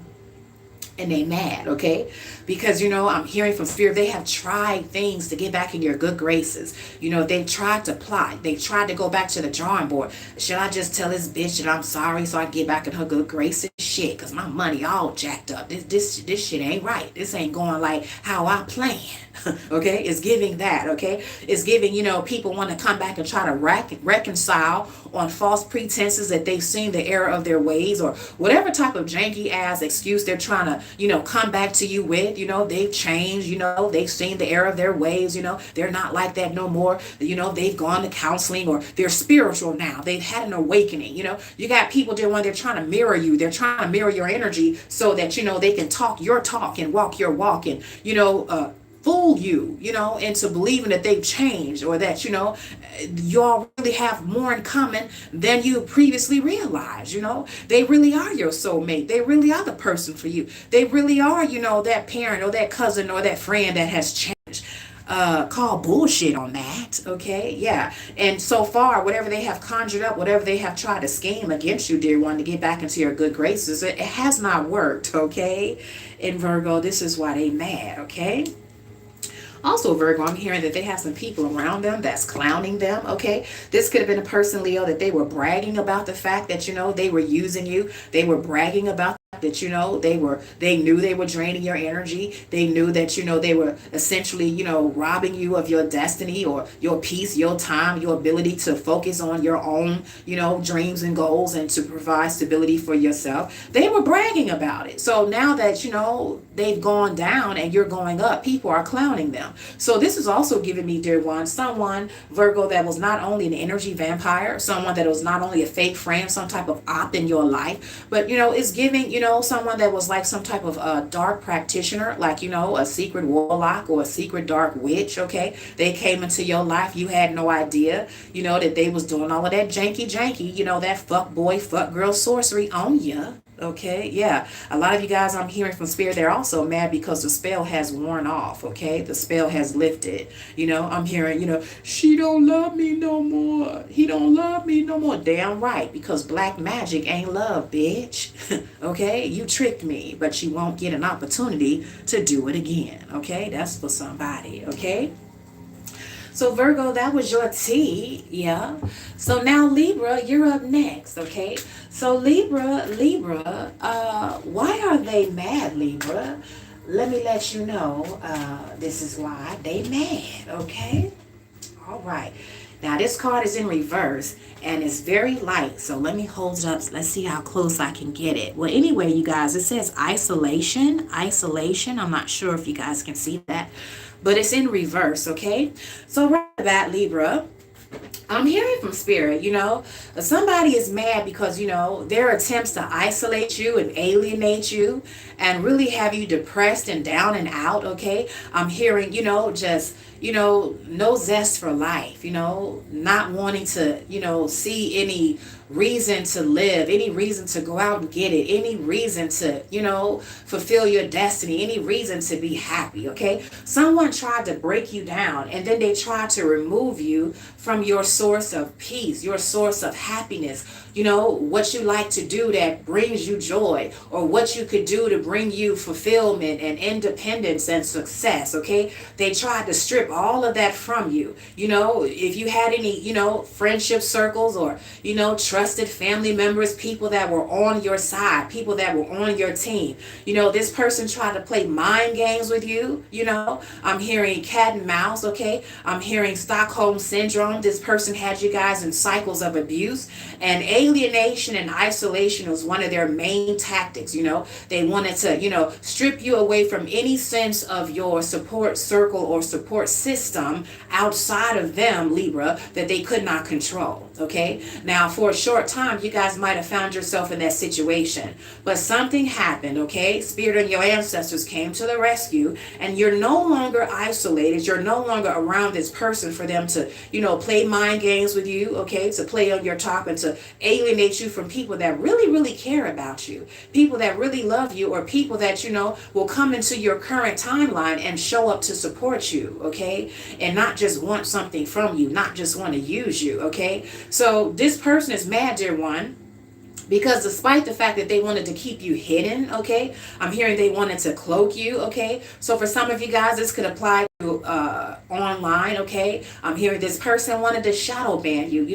And they mad, okay? Because, I'm hearing from spirit, they have tried things to get back in your good graces. They've tried to plot. They tried to go back to the drawing board. Should I just tell this bitch that I'm sorry so I can get back in her good graces? Shit, because my money all jacked up. This shit ain't right. This ain't going like how I plan. Okay? It's giving that, okay? It's giving, people want to come back and try to reconcile on false pretenses that they've seen the error of their ways, or whatever type of janky ass excuse they're trying to come back to you with. They've changed, they've seen the error of their ways, they're not like that no more. They've gone to counseling, or they're spiritual now. They've had an awakening. You got people there when they're trying to mirror you. They're trying to mirror your energy so that, they can talk your talk and walk your walk and, fool you, into believing that they've changed, or that, y'all really have more in common than you previously realized. They really are your soulmate. They really are the person for you. They really are, that parent or that cousin or that friend that has changed. Call bullshit on that, okay? Yeah. And so far, whatever they have conjured up, whatever they have tried to scheme against you, dear one, to get back into your good graces, it has not worked, okay? In Virgo, this is why they mad, okay? Also, Virgo, I'm hearing that they have some people around them that's clowning them, okay? This could have been a person, Leo, that they were bragging about the fact that, they were using you. They were bragging about that, they knew they were draining your energy. They knew that, they were essentially, robbing you of your destiny or your peace, your time, your ability to focus on your own, dreams and goals and to provide stability for yourself. They were bragging about it. So now that, they've gone down and you're going up, people are clowning them. So this is also giving me, dear one, someone, Virgo, that was not only an energy vampire, someone that was not only a fake friend, some type of op in your life, but, it's giving, someone that was like some type of dark practitioner, like, a secret warlock or a secret dark witch, okay? They came into your life. You had no idea, that they was doing all of that janky, that fuck boy, fuck girl sorcery on you. Okay, yeah. A lot of you guys, I'm hearing from spirit, they're also mad because the spell has worn off, okay? The spell has lifted. I'm hearing, she don't love me no more. He don't love me no more. Damn right, because black magic ain't love, bitch. Okay? You tricked me, but you won't get an opportunity to do it again, okay? That's for somebody, okay? So Virgo, that was your tea, yeah. So now Libra, you're up next, okay? So Libra, why are they mad, Libra? Let me let you know, this is why they mad, okay? All right. Now this card is in reverse and it's very light. So let me hold it up. Let's see how close I can get it. Well, anyway, you guys, it says isolation. I'm not sure if you guys can see that, but it's in reverse, okay? So right about Libra, I'm hearing from spirit, somebody is mad because, their attempts to isolate you and alienate you and really have you depressed and down and out, okay? I'm hearing, just, no zest for life, not wanting to, see any reason to live, any reason to go out and get it, any reason to, fulfill your destiny, any reason to be happy, okay? Someone tried to break you down and then they tried to remove you from your source of peace, your source of happiness, what you like to do that brings you joy, or what you could do to bring you fulfillment and independence and success, okay? They tried to strip all of that from you. If you had any, friendship circles or, trusted family members, people that were on your side, people that were on your team, this person tried to play mind games with you, I'm hearing cat and mouse, okay? I'm hearing Stockholm syndrome. This person had you guys in cycles of abuse, and alienation and isolation was one of their main tactics. They wanted to, strip you away from any sense of your support circle or support system outside of them, Libra, that they could not control. Okay, now for a short time you guys might have found yourself in that situation, but something happened. Okay, Spirit and your ancestors came to the rescue, and you're no longer isolated. You're no longer around this person for them to, play mind games with you. Okay, to play on your top and to alienate you from people that really care about you, people that really love you, or people that will come into your current timeline and show up to support you. Okay, and not just want something from you, not just want to use you. Okay, so this person is mad, dear one, because despite the fact that they wanted to keep you hidden, okay, I'm hearing they wanted to cloak you. Okay, so for some of you guys, this could apply to online. Okay, I'm hearing this person wanted to shadow ban you.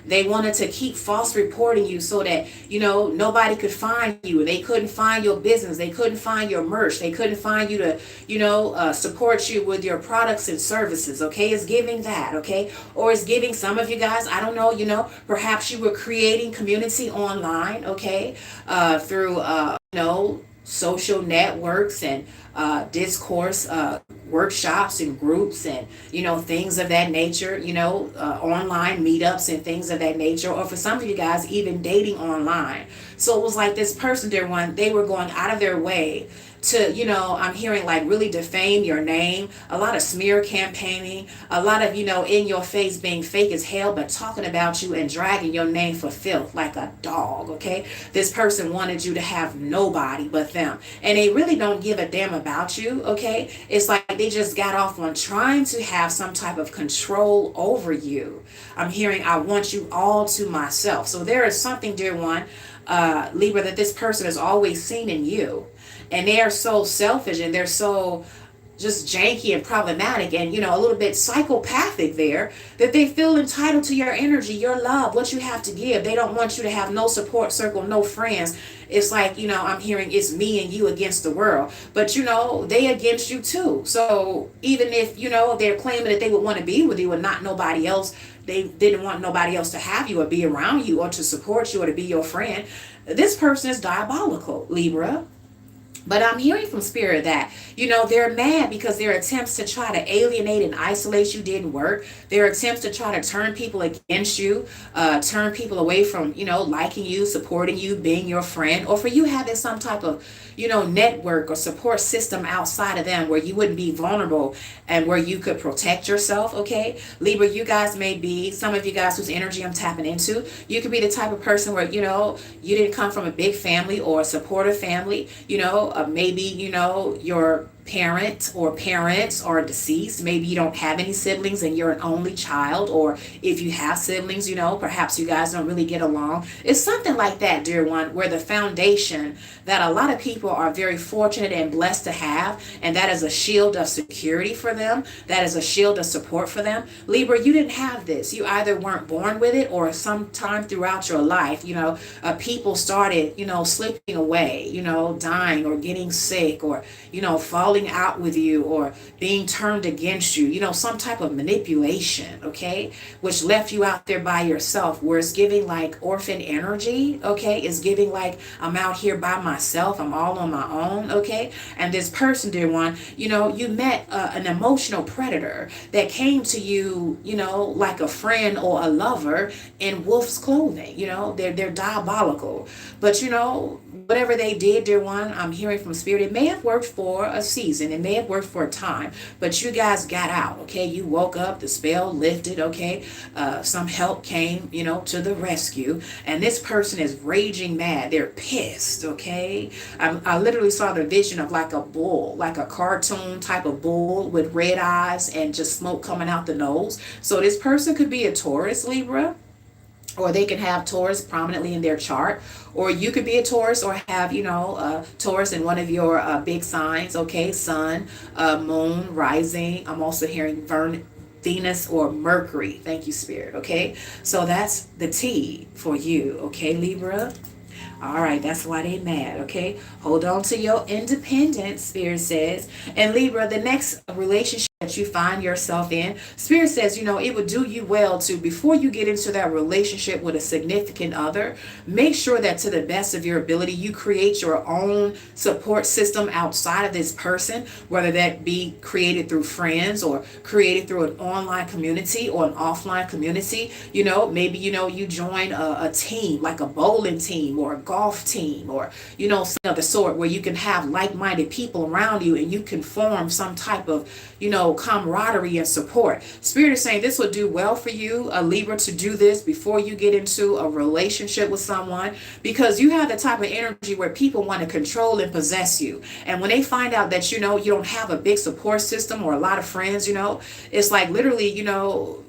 They wanted to keep false reporting you so that nobody could find you. They couldn't find your business. They couldn't find your merch. They couldn't find you to support you with your products and services. Okay, it's giving that. Okay, or it's giving some of you guys, I don't know, perhaps you were creating community online. Okay, through social networks and discourse workshops and groups and things of that nature, online meetups and things of that nature, or for some of you guys even dating online. So it was like this person, dear one, they were going out of their way to, I'm hearing like really defame your name, a lot of smear campaigning, a lot of, in your face being fake as hell, but talking about you and dragging your name for filth like a dog. Okay, this person wanted you to have nobody but them, and they really don't give a damn about you. Okay, it's like they just got off on trying to have some type of control over you. I'm hearing, I want you all to myself. So there is something, dear one, Libra, that this person has always seen in you. And they are so selfish, and they're so just janky and problematic and, a little bit psychopathic there, that they feel entitled to your energy, your love, what you have to give. They don't want you to have no support circle, no friends. It's like, I'm hearing it's me and you against the world. But, they against you too. So even if, they're claiming that they would want to be with you and not nobody else, they didn't want nobody else to have you or be around you or to support you or to be your friend. This person is diabolical, Libra. But I'm hearing from Spirit that, they're mad because their attempts to try to alienate and isolate you didn't work. Their attempts to try to turn people against you, turn people away from, liking you, supporting you, being your friend, or for you having some type of, network or support system outside of them where you wouldn't be vulnerable and where you could protect yourself. Okay, Libra, you guys may be, some of you guys whose energy I'm tapping into, you could be the type of person where, you didn't come from a big family or a supportive family, maybe, your parent or parents are deceased. Maybe you don't have any siblings and you're an only child, or if you have siblings, perhaps you guys don't really get along. It's something like that, dear one, where the foundation that a lot of people are very fortunate and blessed to have, and that is a shield of security for them, that is a shield of support for them. Libra, you didn't have this. You either weren't born with it, or sometime throughout your life, people started, slipping away, dying or getting sick, or, falling out with you, or being turned against you, some type of manipulation, okay, which left you out there by yourself, where it's giving like orphan energy. Okay, it's giving like, I'm out here by myself, I'm all on my own. Okay, and this person, dear one, you met an emotional predator that came to you, like a friend or a lover in wolf's clothing. They're diabolical, but whatever they did, dear one, I'm hearing from Spirit, it may have worked for a season, it may have worked for a time, but you guys got out. Okay, you woke up, the spell lifted. Okay, some help came, to the rescue, and this person is raging mad. They're pissed. Okay, I literally saw the vision of like a bull, like a cartoon type of bull with red eyes and just smoke coming out the nose. So this person could be a Taurus, Libra, or they can have Taurus prominently in their chart, or you could be a Taurus or have, Taurus in one of your big signs. Okay, sun, moon, rising. I'm also hearing Venus or Mercury. Thank you, Spirit. Okay, so that's the T for you. Okay, Libra. All right, that's why they mad. Okay, hold on to your independence, Spirit says. And Libra, the next relationship that you find yourself in, Spirit says, it would do you well to, before you get into that relationship with a significant other, make sure that to the best of your ability, you create your own support system outside of this person, whether that be created through friends or created through an online community or an offline community. Maybe, you join a team, like a bowling team or a golf team, or, some of the sort where you can have like-minded people around you and you can form some type of, camaraderie and support. Spirit is saying this will do well for you, a Libra, to do this before you get into a relationship with someone, because you have the type of energy where people want to control and possess you. And when they find out that, you don't have a big support system or a lot of friends, it's like literally,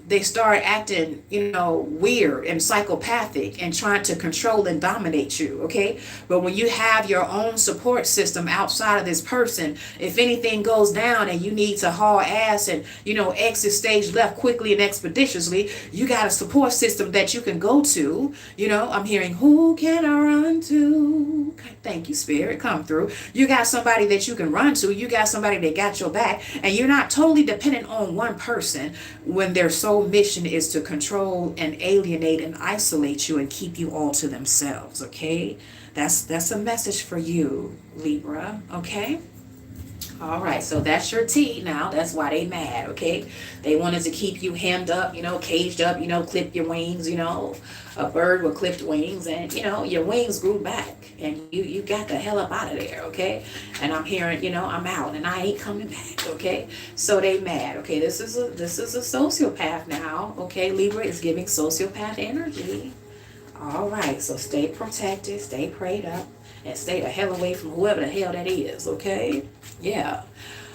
they start acting, weird and psychopathic and trying to control and dominate you, okay? But when you have your own support system outside of this person, if anything goes down and you need to haul ass and, exit stage left quickly and expeditiously, you got a support system that you can go to. I'm hearing, who can I run to? Thank you, Spirit, come through. You got somebody that you can run to. You got somebody that got your back, and you're not totally dependent on one person when their sole mission is to control and alienate and isolate you and keep you all to themselves, okay? That's a message for you, Libra, okay? All right, so that's your tea now. That's why they mad, okay? They wanted to keep you hemmed up, caged up, clip your wings, a bird with clipped wings, and, your wings grew back, and you got the hell up out of there, okay? And I'm hearing, I'm out, and I ain't coming back, okay? So they mad, okay? This is a sociopath now, okay? Libra is giving sociopath energy. All right, so stay protected, stay prayed up, and stay the hell away from whoever the hell that is, okay? Yeah.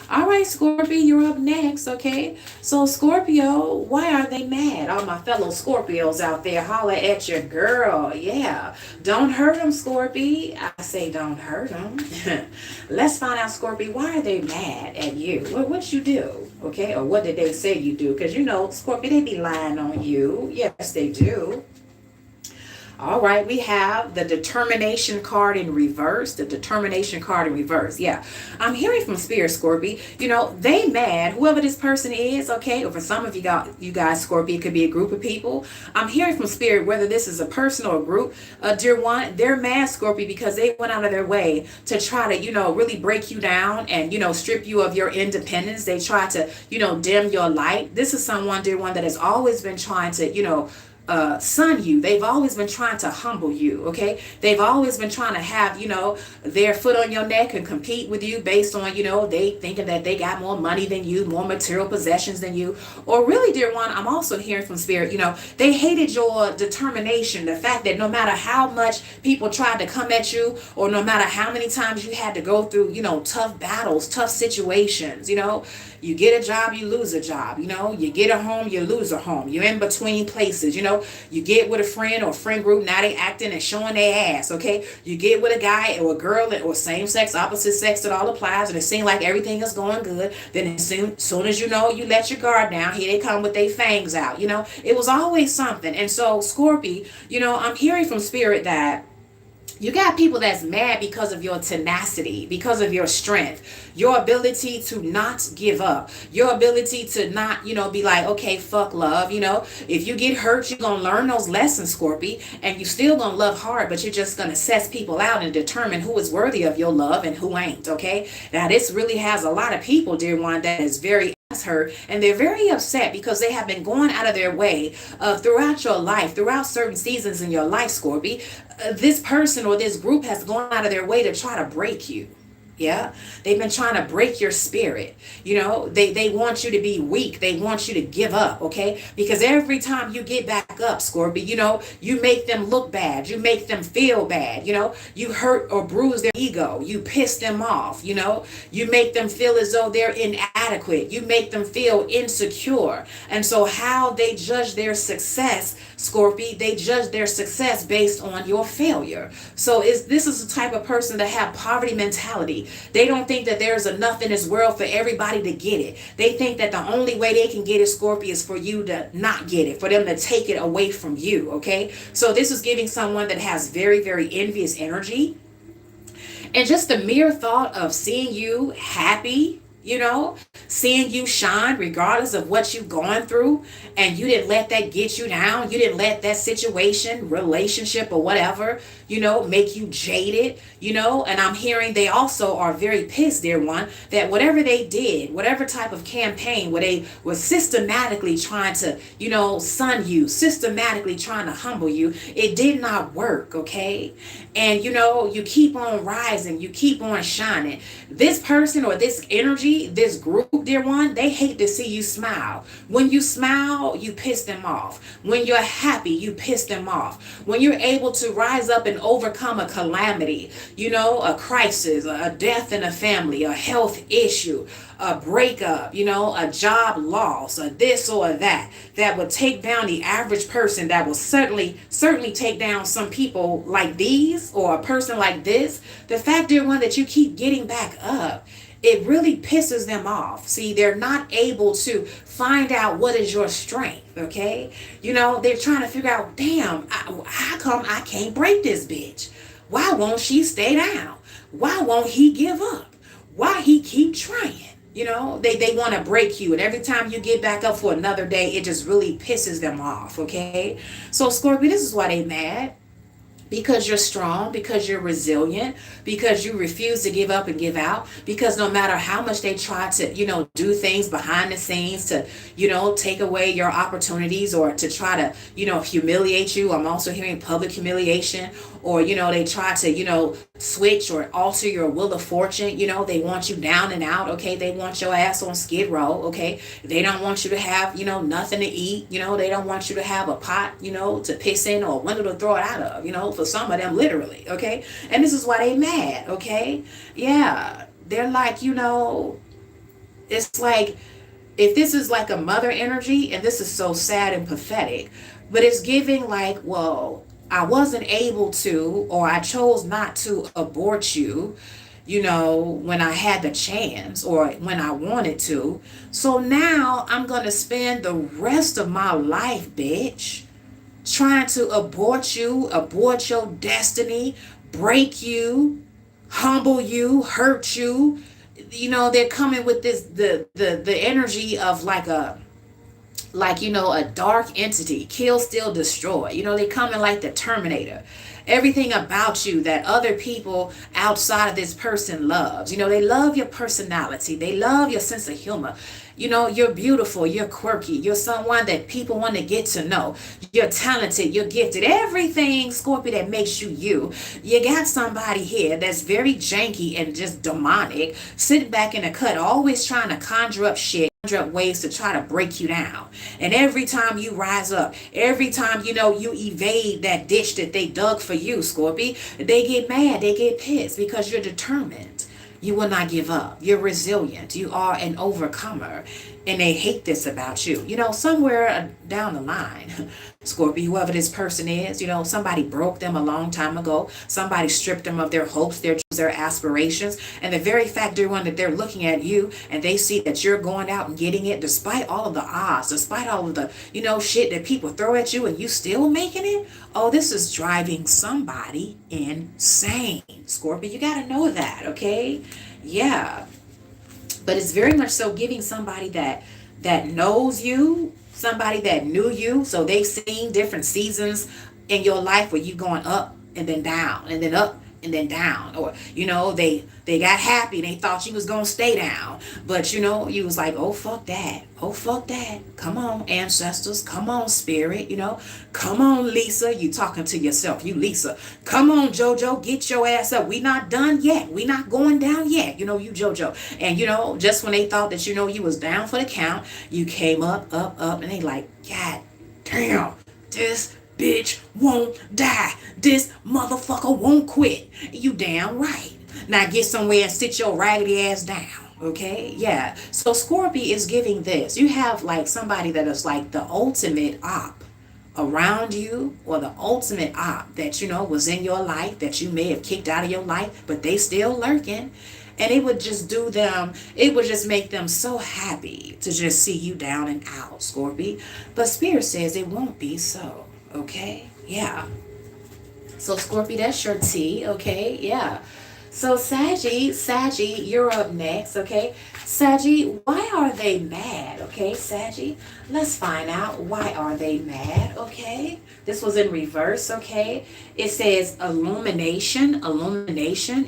All right, Scorpio, you're up next, okay? So, Scorpio, why are they mad? All my fellow Scorpios out there, holler at your girl. Yeah. Don't hurt them, Scorpio. I say don't hurt them. Let's find out, Scorpio, why are they mad at you? What you do, okay? Or what did they say you do? Because, Scorpio, they be lying on you. Yes, they do. All right, we have the determination card in reverse. The determination card in reverse. Yeah, I'm hearing from Spirit, Scorpio. They mad, whoever this person is, okay? Or for some of you guys, Scorpio, it could be a group of people. I'm hearing from Spirit, whether this is a person or a group, dear one, they're mad, Scorpio, because they went out of their way to try to, really break you down and, strip you of your independence. They try to, dim your light. This is someone, dear one, that has always been trying to, son you. They've always been trying to humble you, okay? They've always been trying to have, their foot on your neck and compete with you based on, they thinking that they got more money than you, more material possessions than you. Or really, dear one, I'm also hearing from Spirit, they hated your determination, the fact that no matter how much people tried to come at you, or no matter how many times you had to go through, tough battles, tough situations, you get a job, you lose a job, you get a home, you lose a home, you're in between places, you get with a friend or friend group, now they acting and showing their ass, okay? You get with a guy or a girl or same sex, opposite sex, it all applies, and it seems like everything is going good. Then as soon as you let your guard down, here they come with their fangs out, It was always something. And so, Scorpio, I'm hearing from Spirit that you got people that's mad because of your tenacity, because of your strength, your ability to not give up, your ability to not, be like, okay, fuck love. If you get hurt, you're going to learn those lessons, Scorpio, and you still going to love hard, but you're just going to suss people out and determine who is worthy of your love and who ain't, okay? Now, this really has a lot of people, dear one, that is very hurt, and they're very upset because they have been going out of their way throughout your life, throughout certain seasons in your life, Scorpio. This person or this group has gone out of their way to try to break you. Yeah, they've been trying to break your spirit. They want you to be weak. They want you to give up, okay? Because every time you get back up, Scorpio, you make them look bad. You make them feel bad. You hurt or bruise their ego. You piss them off. You make them feel as though they're inadequate. You make them feel insecure. And so how they judge their success, Scorpio, they judge their success based on your failure. So this is the type of person that have poverty mentality. They don't think that there's enough in this world for everybody to get it. They think that the only way they can get it, Scorpio, is for you to not get it, for them to take it away from you, okay? So this is giving someone that has very, very envious energy. And just the mere thought of seeing you happy, seeing you shine regardless of what you've gone through, and you didn't let that get you down. You didn't let that situation, relationship, or whatever, make you jaded, and I'm hearing they also are very pissed, dear one, that whatever they did, whatever type of campaign where they were systematically trying to, sun you, systematically trying to humble you, it did not work, okay? And you keep on rising, you keep on shining. This person or this energy, this group, dear one, they hate to see you smile. When you smile, you piss them off. When you're happy, you piss them off. When you're able to rise up and overcome a calamity, a crisis, a death in a family, a health issue, a breakup, a job loss, or this or that will take down the average person, that will certainly take down some people like these, or a person like this. The fact, dear one, that you keep getting back up, it really pisses them off. See, they're not able to find out what is your strength, okay? They're trying to figure out, damn, how come I can't break this bitch? Why won't she stay down? Why won't he give up? Why he keep trying? They want to break you. And every time you get back up for another day, it just really pisses them off, okay? So, Scorpio, this is why they mad. Because you're strong, because you're resilient, because you refuse to give up and give out, because no matter how much they try to, do things behind the scenes to, take away your opportunities, or to try to, humiliate you. I'm also hearing public humiliation, or, they try to, switch or alter your will of fortune. They want you down and out, okay? They want your ass on skid row, okay? They don't want you to have, nothing to eat. They don't want you to have a pot, to piss in, or a window to throw it out of, for some of them, literally, okay? And this is why they mad, okay? Yeah, they're like, it's like, if this is like a mother energy, and this is so sad and pathetic, but it's giving like, well, I wasn't able to, or I chose not to abort you, when I had the chance, or when I wanted to. So now I'm going to spend the rest of my life, bitch, trying to abort you, abort your destiny, break you, humble you, hurt you. They're coming with this, the energy of like a dark entity, kill, steal, destroy. They come in like the Terminator. Everything about you that other people outside of this person loves. They love your personality. They love your sense of humor. You're beautiful, you're quirky, you're someone that people want to get to know. You're talented, you're gifted. Everything, Scorpio, that makes you you. You got somebody here that's very janky and just demonic, sitting back in the cut, always trying to conjure up shit, conjure up ways to try to break you down. And every time you rise up, every time you evade that ditch that they dug for you, Scorpio, they get mad, they get pissed, because you're determined. You will not give up. You're resilient. You are an overcomer. And they hate this about you. Somewhere down the line, Scorpio, whoever this person is, somebody broke them a long time ago. Somebody stripped them of their hopes, their aspirations. And the very fact, dear one, that they're looking at you and they see that you're going out and getting it, despite all of the odds, despite all of the, shit that people throw at you, and you still making it. Oh, this is driving somebody insane. Scorpio, you got to know that, okay? Yeah. But it's very much so giving somebody that knows you, somebody that knew you, so they've seen different seasons in your life where you going up and then down and then up and then down, or they got happy and they thought you was gonna stay down, but you was like, oh fuck that, come on ancestors, come on spirit, come on Lisa, you talking to yourself, you Lisa, come on JoJo, get your ass up, we not done yet, we not going down yet, you JoJo. And just when they thought that you was down for the count, you came up, and they like, god damn, this bitch won't die. This motherfucker won't quit. You damn right. Now get somewhere and sit your raggedy ass down. Okay? Yeah. So Scorpio is giving this. You have like somebody that is like the ultimate op around you, or the ultimate op that was in your life, that you may have kicked out of your life, but they still lurking. And it would just it would just make them so happy to just see you down and out, Scorpio. But Spirit says it won't be so. Okay, yeah. So Scorpio, that's your tea, okay, yeah. So Saggy, you're up next, okay? Saggy, why are they mad? Okay, Saggy, let's find out why are they mad, okay? This was in reverse, okay? It says illumination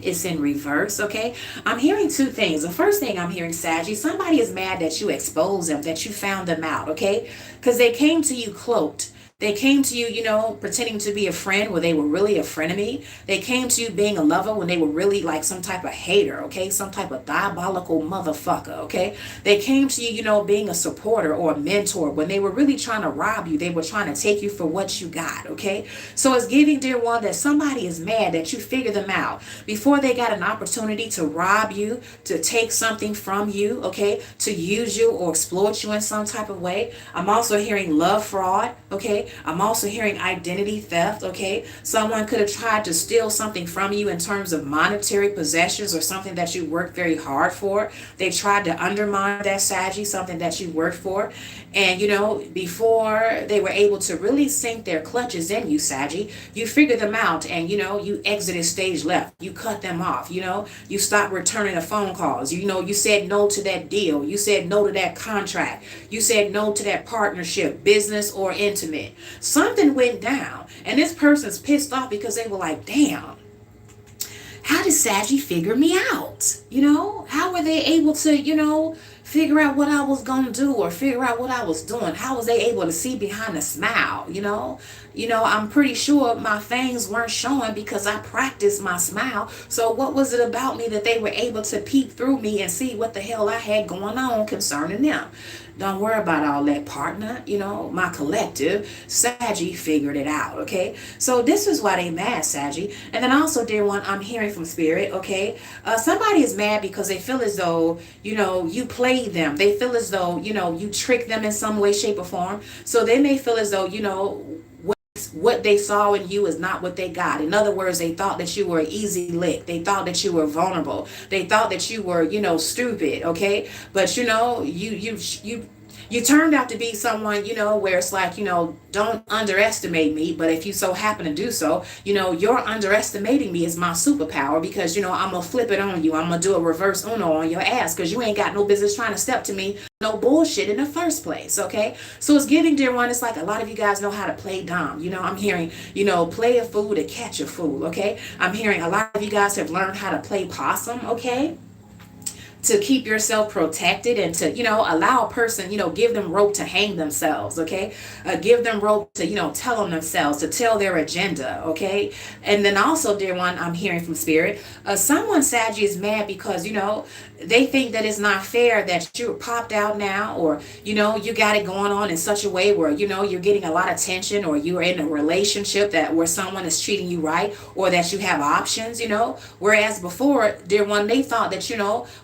is in reverse, okay? I'm hearing two things. The first thing I'm hearing, Saggy, somebody is mad that you exposed them, that you found them out, okay? Because they came to you cloaked. They came to you, pretending to be a friend where they were really a frenemy. They came to you being a lover when they were really like some type of hater, okay? Some type of diabolical motherfucker, okay? They came to you, being a supporter or a mentor when they were really trying to rob you. They were trying to take you for what you got, okay? So it's giving, dear one, that somebody is mad that you figured them out before they got an opportunity to rob you, to take something from you, okay? To use you or exploit you in some type of way. I'm also hearing love fraud, okay? I'm also hearing identity theft, okay? Someone could have tried to steal something from you in terms of monetary possessions or something that you worked very hard for. They tried to undermine that Saggy, something that you worked for. And, before they were able to really sink their clutches in you, Saggy, you figured them out and, you exited stage left. You cut them off, you stopped returning the phone calls. You said no to that deal. You said no to that contract. You said no to that partnership, business or intimate. Something went down and this person's pissed off because they were like, damn, how did Saggy figure me out? How were they able to, figure out what I was going to do or figure out what I was doing? How was they able to see behind the smile? I'm pretty sure my fangs weren't showing because I practiced my smile. So what was it about me that they were able to peek through me and see what the hell I had going on concerning them? Don't worry about all that, partner. My collective, Saggy, figured it out, okay? So this is why they mad, Saggy. And then also, dear one, I'm hearing from Spirit, okay? Somebody is mad because they feel as though, you played them. They feel as though, you tricked them in some way, shape, or form. So they may feel as though, what they saw in you is not what they got. In other words, they thought that you were easy lick. They thought that you were vulnerable. They thought that you were, stupid. Okay, but you turned out to be someone, where it's like, don't underestimate me. But if you so happen to do so, you're underestimating me is my superpower because, I'm going to flip it on you. I'm going to do a reverse Uno on your ass because you ain't got no business trying to step to me. No bullshit in the first place, okay? So it's giving, dear one, it's like a lot of you guys know how to play dumb. I'm hearing, play a fool to catch a fool, okay? I'm hearing a lot of you guys have learned how to play possum, okay? To keep yourself protected and to, allow a person, give them rope to hang themselves, okay? Give them rope to, tell on themselves, to tell their agenda, okay? And then also, dear one, I'm hearing from Spirit, someone, Saggy, is mad because, they think that it's not fair that you're popped out now or, you got it going on in such a way where, you're getting a lot of attention or you're in a relationship that where someone is treating you right or that you have options, whereas before, dear one, they thought that,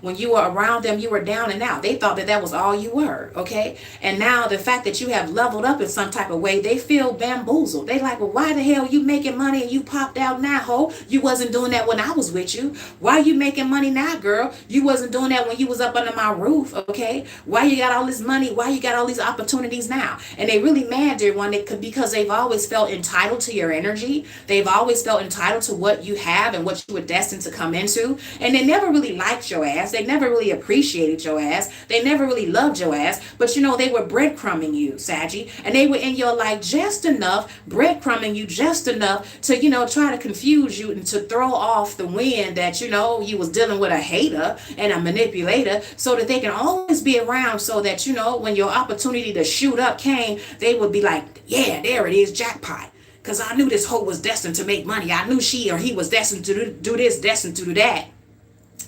when you were around them, you were down and out. They thought that that was all you were, okay? And now the fact that you have leveled up in some type of way, they feel bamboozled. They like, well, why the hell you making money and you popped out now, ho? You wasn't doing that when I was with you. Why you making money now, girl? You wasn't doing that when you was up under my roof, okay? Why you got all this money? Why you got all these opportunities now? And they really mad, dear one, because they've always felt entitled to your energy. They've always felt entitled to what you have and what you were destined to come into. And they never really liked your ass. They never really appreciated your ass. They never really loved your ass. But they were breadcrumbing you, Saggy. And they were in your life just enough, breadcrumbing you just enough to, try to confuse you and to throw off the wind that, you was dealing with a hater and a manipulator so that they can always be around so that, when your opportunity to shoot up came, they would be like, yeah, there it is, jackpot. Because I knew this hoe was destined to make money. I knew she or he was destined to do this, destined to do that.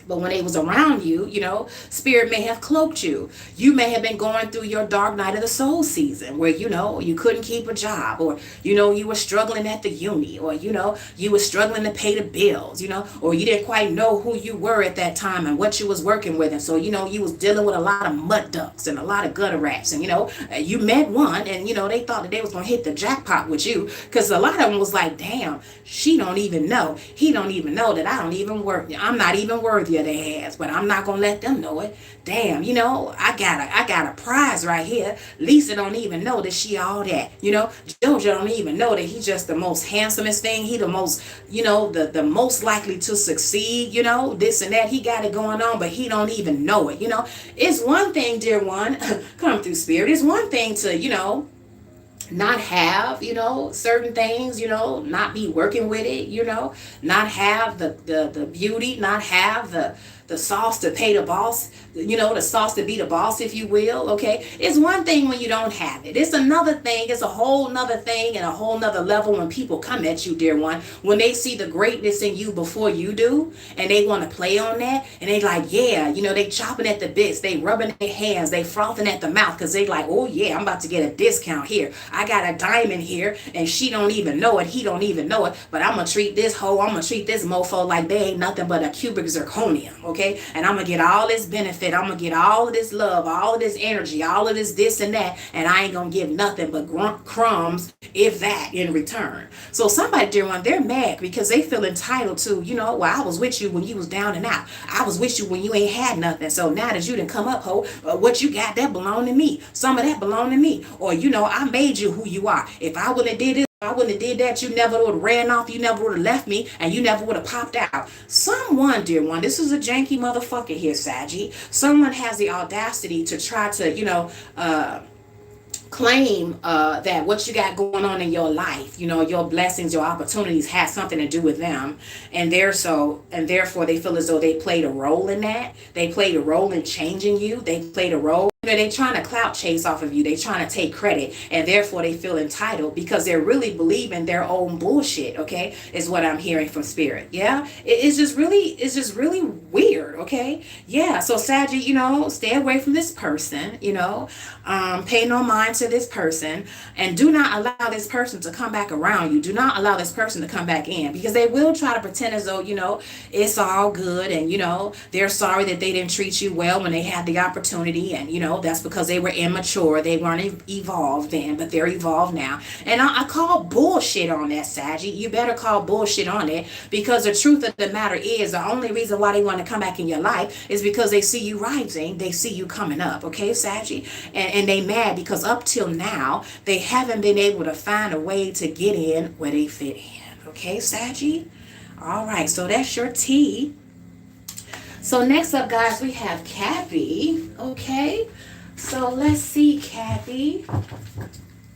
But when they was around you, Spirit may have cloaked you. You may have been going through your dark night of the soul season where, you couldn't keep a job or, you were struggling at the uni or, you were struggling to pay the bills, or you didn't quite know who you were at that time and what you was working with. And so, you was dealing with a lot of mud ducks and a lot of gutter rats. And, you met one and, they thought that they was going to hit the jackpot with you because a lot of them was like, damn, she don't even know. He don't even know that I don't even work. I'm not even worthy of their ass, but I'm not gonna let them know it. Damn, I got a prize right here. Lisa don't even know that she all that. Jojo don't even know that he just the most handsomest thing. He the most, the most likely to succeed. This and that. He got it going on, but he don't even know it. It's one thing, dear one, come through spirit. It's one thing to, not have, certain things, not be working with it, not have the beauty, not have the sauce to pay the boss, the sauce to be the boss, if you will, okay? It's one thing when you don't have it. It's another thing. It's a whole nother thing and a whole nother level when people come at you, dear one, when they see the greatness in you before you do, and they want to play on that, and they like, yeah, they chopping at the bits, they rubbing their hands, they frothing at the mouth, because they like, oh yeah, I'm about to get a discount here. I got a diamond here, and she don't even know it, he don't even know it, but I'm going to treat this hoe, I'm going to treat this mofo like they ain't nothing but a cubic zirconium, okay? And I'm going to get all this benefit. I'm going to get all of this love, all of this energy, all of this and that. And I ain't going to give nothing but crumbs, if that, in return. So somebody, dear one, they're mad because they feel entitled to, well, I was with you when you was down and out. I was with you when you ain't had nothing. So now that you done come up, ho, what you got, that belong to me. Some of that belong to me. Or, I made you who you are. If I wouldn't have did this, I wouldn't have did that, you never would have ran off, you never would have left me, and you never would have popped out. Someone, dear one, this is a janky motherfucker here, Saggy. Someone has the audacity to try to, claim that what you got going on in your life, your blessings, your opportunities has something to do with them, and therefore they feel as though they played a role in that. They played a role in changing you. They played a role. They trying to clout chase off of you. They trying to take credit, and therefore they feel entitled because they're really believing their own bullshit. Okay, is what I'm hearing from spirit. Yeah, it's just really weird. Okay, yeah. So Saggy, stay away from this person. Pay no mind to this person, and do not allow this person to come back around you. Do not allow this person to come back in, because they will try to pretend as though it's all good, and they're sorry that they didn't treat you well when they had the opportunity, and that's because they were immature. They weren't evolved then, but they're evolved now. And I call bullshit on that, Saggy. You better call bullshit on it, because the truth of the matter is the only reason why they want to come back in your life is because they see you rising. They see you coming up, okay, Saggy? And they mad because up till now, they haven't been able to find a way to get in where they fit in, okay, Saggy? All right, so that's your tea. So next up, guys, we have Cappy, okay? So let's see, Cappy.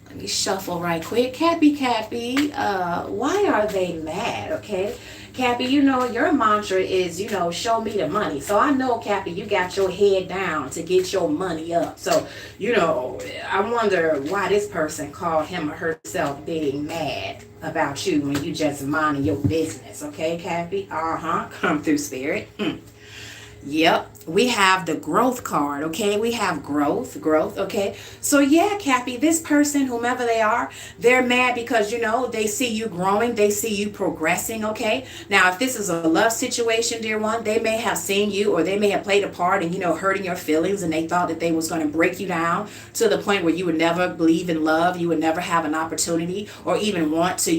Let me shuffle right quick. Cappy, why are they mad, okay? Cappy, your mantra is, show me the money. So I know, Cappy, you got your head down to get your money up. So, I wonder why this person called him or herself being mad about you when you just minding your business, okay, Cappy? Come through, spirit. Yep, we have the growth card, okay? We have growth, okay? So yeah, Cappy, this person, whomever they are, they're mad because, they see you growing, they see you progressing, okay? Now, if this is a love situation, dear one, they may have seen you, or they may have played a part in, hurting your feelings, and they thought that they was going to break you down to the point where you would never believe in love, you would never have an opportunity, or even want to,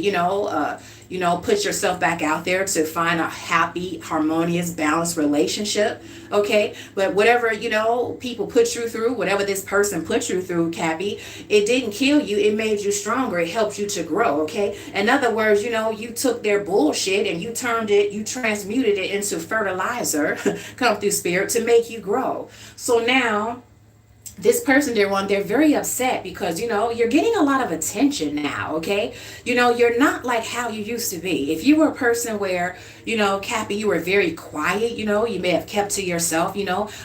put yourself back out there to find a happy, harmonious, balanced relationship, okay? But whatever, people put you through, whatever this person put you through, Cappy, it didn't kill you. It made you stronger. It helped you to grow, okay? In other words, you took their bullshit and you transmuted it into fertilizer, come through, spirit, to make you grow. So now, this person, they're very upset because, you're getting a lot of attention now, okay? You're not like how you used to be. If you were a person where, Cappy, you were very quiet, you may have kept to yourself,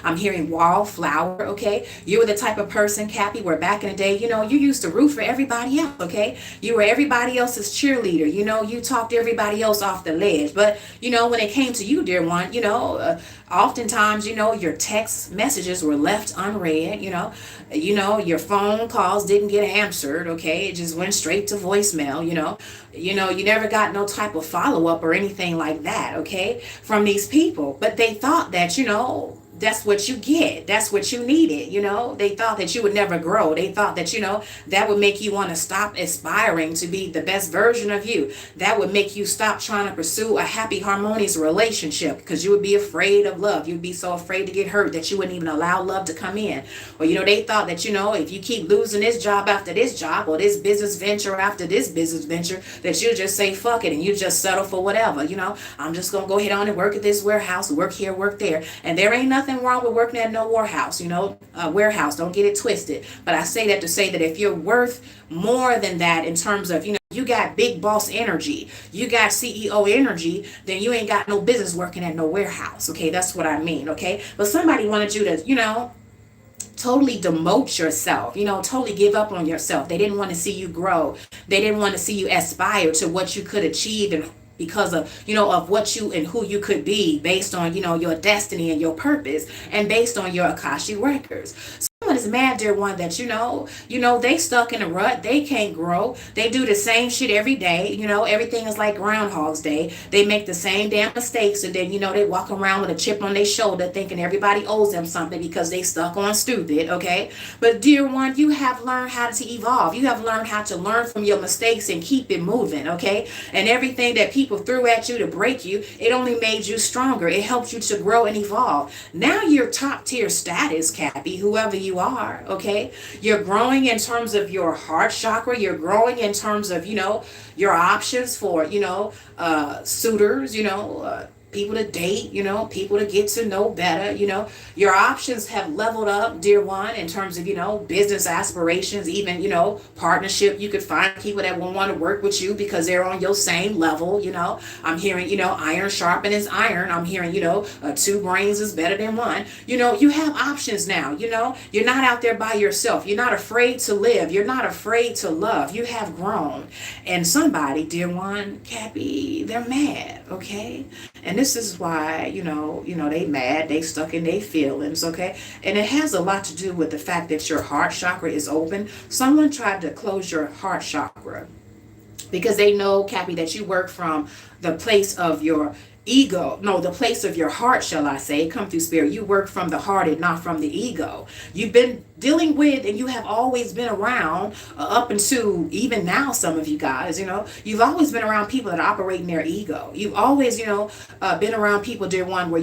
I'm hearing wallflower, okay? You were the type of person, Cappy, where back in the day, you used to root for everybody else, okay? You were everybody else's cheerleader, you talked everybody else off the ledge. But, when it came to you, dear one, oftentimes, your text messages were left unread, your phone calls didn't get answered, okay? It just went straight to voicemail, you never got no type of follow-up or anything like that, okay, from these people. But they thought that, that's what you get. That's what you needed. They thought that you would never grow. They thought that, that would make you want to stop aspiring to be the best version of you. That would make you stop trying to pursue a happy, harmonious relationship because you would be afraid of love. You'd be so afraid to get hurt that you wouldn't even allow love to come in. Or, they thought that, if you keep losing this job after this job or this business venture after this business venture, that you just say fuck it and you just settle for whatever. I'm just going to go ahead on and work at this warehouse, work here, work there. And there ain't nothing wrong with working at no warehouse, warehouse. Don't get it twisted. But I say that to say that if you're worth more than that in terms of, you got big boss energy, you got CEO energy, then you ain't got no business working at no warehouse. Okay, that's what I mean. Okay, but somebody wanted you to, totally demote yourself, totally give up on yourself. They didn't want to see you grow. They didn't want to see you aspire to what you could achieve and because of, of what you and who you could be based on, your destiny and your purpose and based on your Akashic records. Someone is mad, dear one, that they stuck in a rut. They can't grow. They do the same shit every day. Everything is like Groundhog's Day. They make the same damn mistakes, and then they walk around with a chip on their shoulder thinking everybody owes them something because they stuck on stupid. Okay, but dear one, you have learned how to evolve. You have learned how to learn from your mistakes and keep it moving. Okay, and everything that people threw at you to break you, it only made you stronger. It helped you to grow and evolve. Now you're top tier status, Cappy, whoever you are. Okay, you're growing in terms of your heart chakra. You're growing in terms of your options for suitors, people to date, people to get to know better, your options have leveled up, dear one, in terms of, business aspirations, even, partnership. You could find people that will want to work with you because they're on your same level, I'm hearing, iron sharpens iron. I'm hearing, two brains is better than one. You have options now, you're not out there by yourself. You're not afraid to live. You're not afraid to love. You have grown. And somebody, dear one, Cappy, they're mad, okay? And this is why, they mad, they stuck in their feelings, okay? And it has a lot to do with the fact that your heart chakra is open. Someone tried to close your heart chakra because they know, Cappy, that you work from the place of your ego. No, the place of your heart, shall I say. Come through spirit. You work from the heart and not from the ego. You've been dealing with, and you have always been around up until even now, some of you guys, you've always been around people that operate in their ego. You've always, been around people, dear one, where,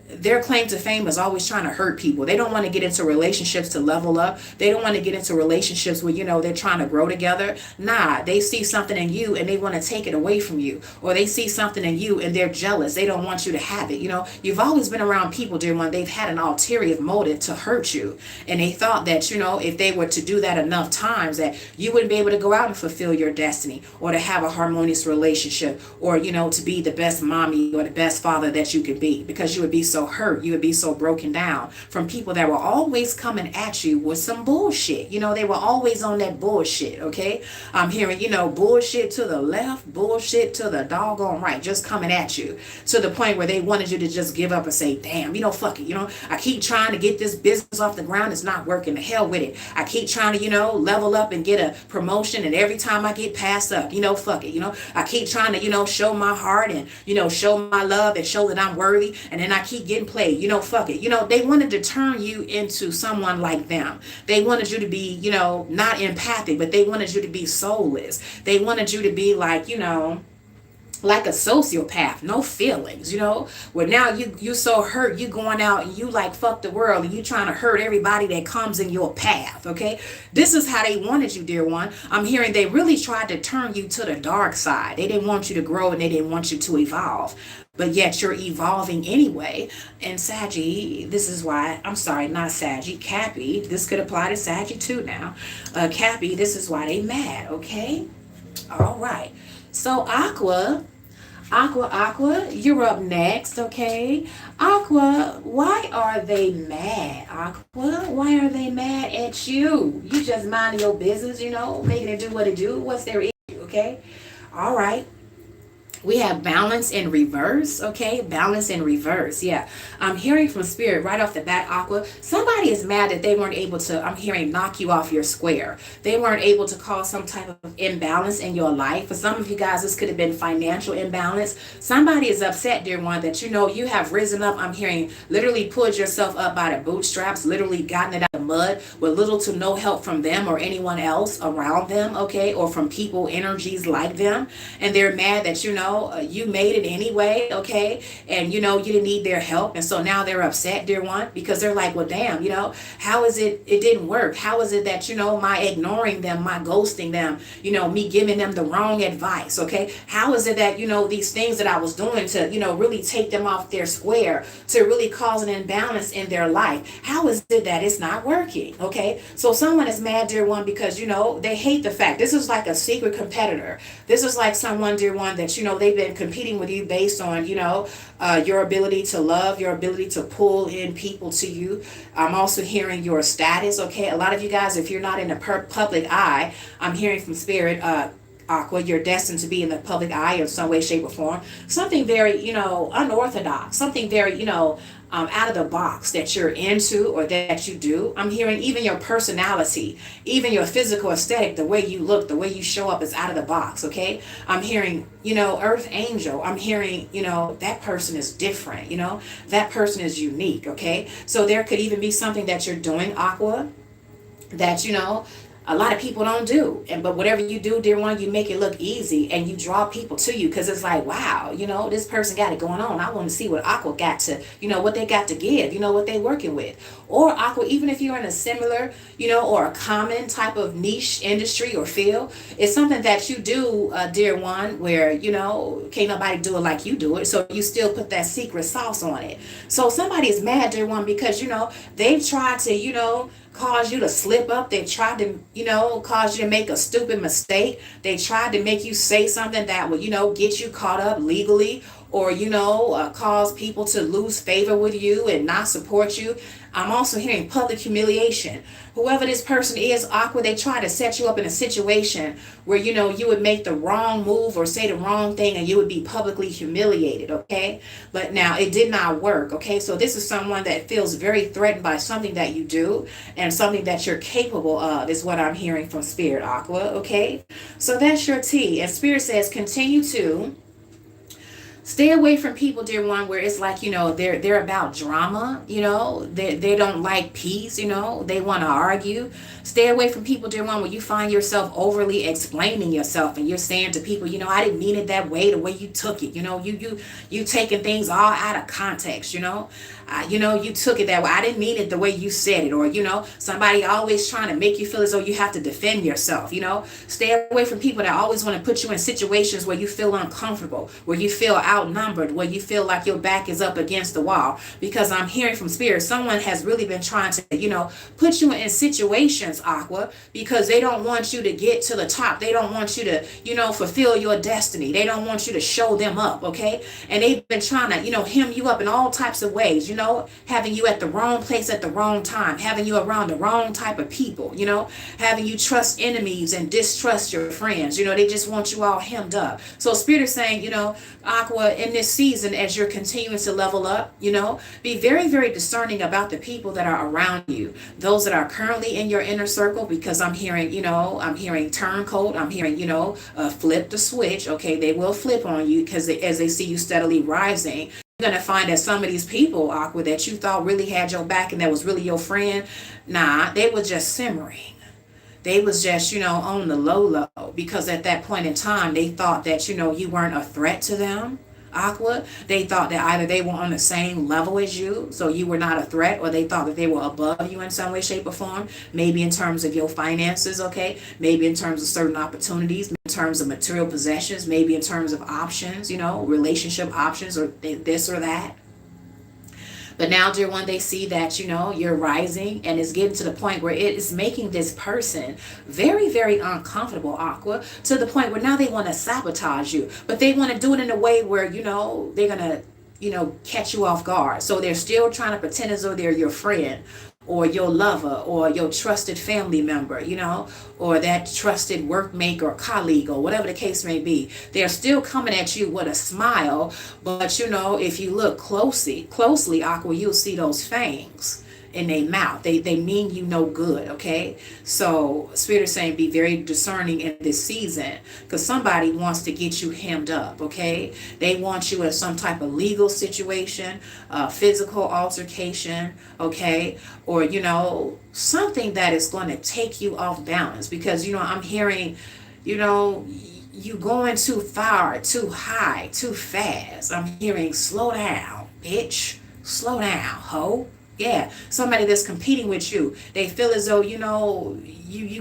their claim to fame is always trying to hurt people. They don't want to get into relationships to level up. They don't want to get into relationships where, they're trying to grow together. Nah, they see something in you and they want to take it away from you. Or they see something in you and they're jealous. They don't want you to have it. You've always been around people, dear one, they've had an ulterior motive to hurt you. And they thought that, if they were to do that enough times, that you wouldn't be able to go out and fulfill your destiny or to have a harmonious relationship or, to be the best mommy or the best father that you could be, because you would be so hurt, you would be so broken down from people that were always coming at you with some bullshit. They were always on that bullshit. Okay, I'm hearing bullshit to the left, bullshit to the doggone right, just coming at you to the point where they wanted you to just give up and say, damn, fuck it, I keep trying to get this business off the ground, it's not working, the hell with it. I keep trying to level up and get a promotion, and every time I get passed up, fuck it, I keep trying to show my heart and show my love and show that I'm worthy, and then I keep getting played, fuck it. They wanted to turn you into someone like them. They wanted you to be, not empathic, but they wanted you to be soulless. They wanted you to be like, like a sociopath, no feelings, where now you so hurt, you going out and you like fuck the world and you trying to hurt everybody that comes in your path. Okay, this is how they wanted you, dear one. I'm hearing they really tried to turn you to the dark side. They didn't want you to grow and they didn't want you to evolve. But yet you're evolving anyway. And Saggy, this is why, I'm sorry, not Saggy, Cappy, this could apply to Saggy too now. Cappy, this is why they mad, okay? All right. So Aqua, you're up next, okay? Aqua, why are they mad? Aqua, why are they mad at you? You just minding your business, making it do what it do. What's their issue, okay? All right. We have balance in reverse, okay? Balance in reverse, yeah. I'm hearing from spirit right off the bat, Aqua. Somebody is mad that they weren't able to, I'm hearing, knock you off your square. They weren't able to cause some type of imbalance in your life. For some of you guys, this could have been financial imbalance. Somebody is upset, dear one, that you have risen up. I'm hearing literally pulled yourself up by the bootstraps, literally gotten it out of the mud with little to no help from them or anyone else around them, okay? Or from people, energies like them. And they're mad that, you made it anyway, okay? And, you didn't need their help. And so now they're upset, dear one, because they're like, well, damn, how is it didn't work? How is it that, my ignoring them, my ghosting them, me giving them the wrong advice, okay? How is it that, these things that I was doing to, really take them off their square, to really cause an imbalance in their life? How is it that it's not working, okay? So someone is mad, dear one, because, they hate the fact. This is like a secret competitor. This is like someone, dear one, that, they've been competing with you based on, your ability to love, your ability to pull in people to you. I'm also hearing your status, okay? A lot of you guys, if you're not in the public eye, I'm hearing from spirit, Aqua, you're destined to be in the public eye in some way, shape, or form. Something very, unorthodox, something very, out of the box that you're into or that you do. I'm hearing even your personality, even your physical aesthetic, the way you look, the way you show up is out of the box, okay? I'm hearing, earth angel. I'm hearing, that person is different, that person is unique, okay? So there could even be something that you're doing, Aqua, that, a lot of people don't do. But whatever you do, dear one, you make it look easy and you draw people to you because it's like, wow, this person got it going on. I want to see what Aqua got to, what they got to give, what they working with. Or Aqua, even if you're in a similar, or a common type of niche industry or field, it's something that you do, dear one, where, can't nobody do it like you do it. So you still put that secret sauce on it. So somebody is mad, dear one, because, they've tried to, cause you to slip up. They tried to, cause you to make a stupid mistake. They tried to make you say something that would, get you caught up legally or, cause people to lose favor with you and not support you. I'm also hearing public humiliation. Whoever this person is, Aqua, they try to set you up in a situation where, you would make the wrong move or say the wrong thing and you would be publicly humiliated, okay? But now it did not work, okay? So this is someone that feels very threatened by something that you do and something that you're capable of is what I'm hearing from Spirit, Aqua, okay? So that's your tea. And Spirit says continue to stay away from people, dear one, where it's like, they're about drama, they don't like peace, they want to argue. Stay away from people, dear one, where you find yourself overly explaining yourself and you're saying to people, I didn't mean it that way, the way you took it, you taking things all out of context, you took it that way. I didn't mean it the way you said it. Or, somebody always trying to make you feel as though you have to defend yourself, Stay away from people that always want to put you in situations where you feel uncomfortable, where you feel outnumbered, where you feel like your back is up against the wall. Because I'm hearing from Spirit, someone has really been trying to, put you in situations, Aqua, because they don't want you to get to the top. They don't want you to, fulfill your destiny. They don't want you to show them up, okay? And they've been trying to, hem you up in all types of ways, having you at the wrong place at the wrong time, having you around the wrong type of people, having you trust enemies and distrust your friends. They just want you all hemmed up. So Spirit is saying, Aqua, in this season, as you're continuing to level up, be very, very discerning about the people that are around you, those that are currently in your inner circle, because I'm hearing, I'm hearing turncoat, I'm hearing, flip the switch. Okay, they will flip on you because as they see you steadily rising, you're going to find that some of these people, Aqua, that you thought really had your back and that was really your friend, nah, they were just simmering. They was just, on the low, because at that point in time, they thought that, you weren't a threat to them, Aqua. They thought that either they were on the same level as you, so you were not a threat, or they thought that they were above you in some way, shape, or form, maybe in terms of your finances, okay? Maybe in terms of certain opportunities, in terms of material possessions, maybe in terms of options, relationship options, or this or that. But now, dear one, they see that, you're rising and it's getting to the point where it is making this person very, very uncomfortable, Aqua, to the point where now they want to sabotage you. But they want to do it in a way where, they're going to, catch you off guard. So they're still trying to pretend as though they're your friend, or your lover or your trusted family member, or that trusted workmate or colleague or whatever the case may be. They're still coming at you with a smile, but if you look closely, Aqua, you'll see those fangs in their mouth. They mean you no good, okay? So Spirit is saying be very discerning in this season, because somebody wants to get you hemmed up, okay? They want you in some type of legal situation, physical altercation, okay? Or, something that is going to take you off balance, because, I'm hearing, you going too far, too high, too fast. I'm hearing slow down, bitch. Slow down, ho. Yeah, somebody that's competing with you. They feel as though, you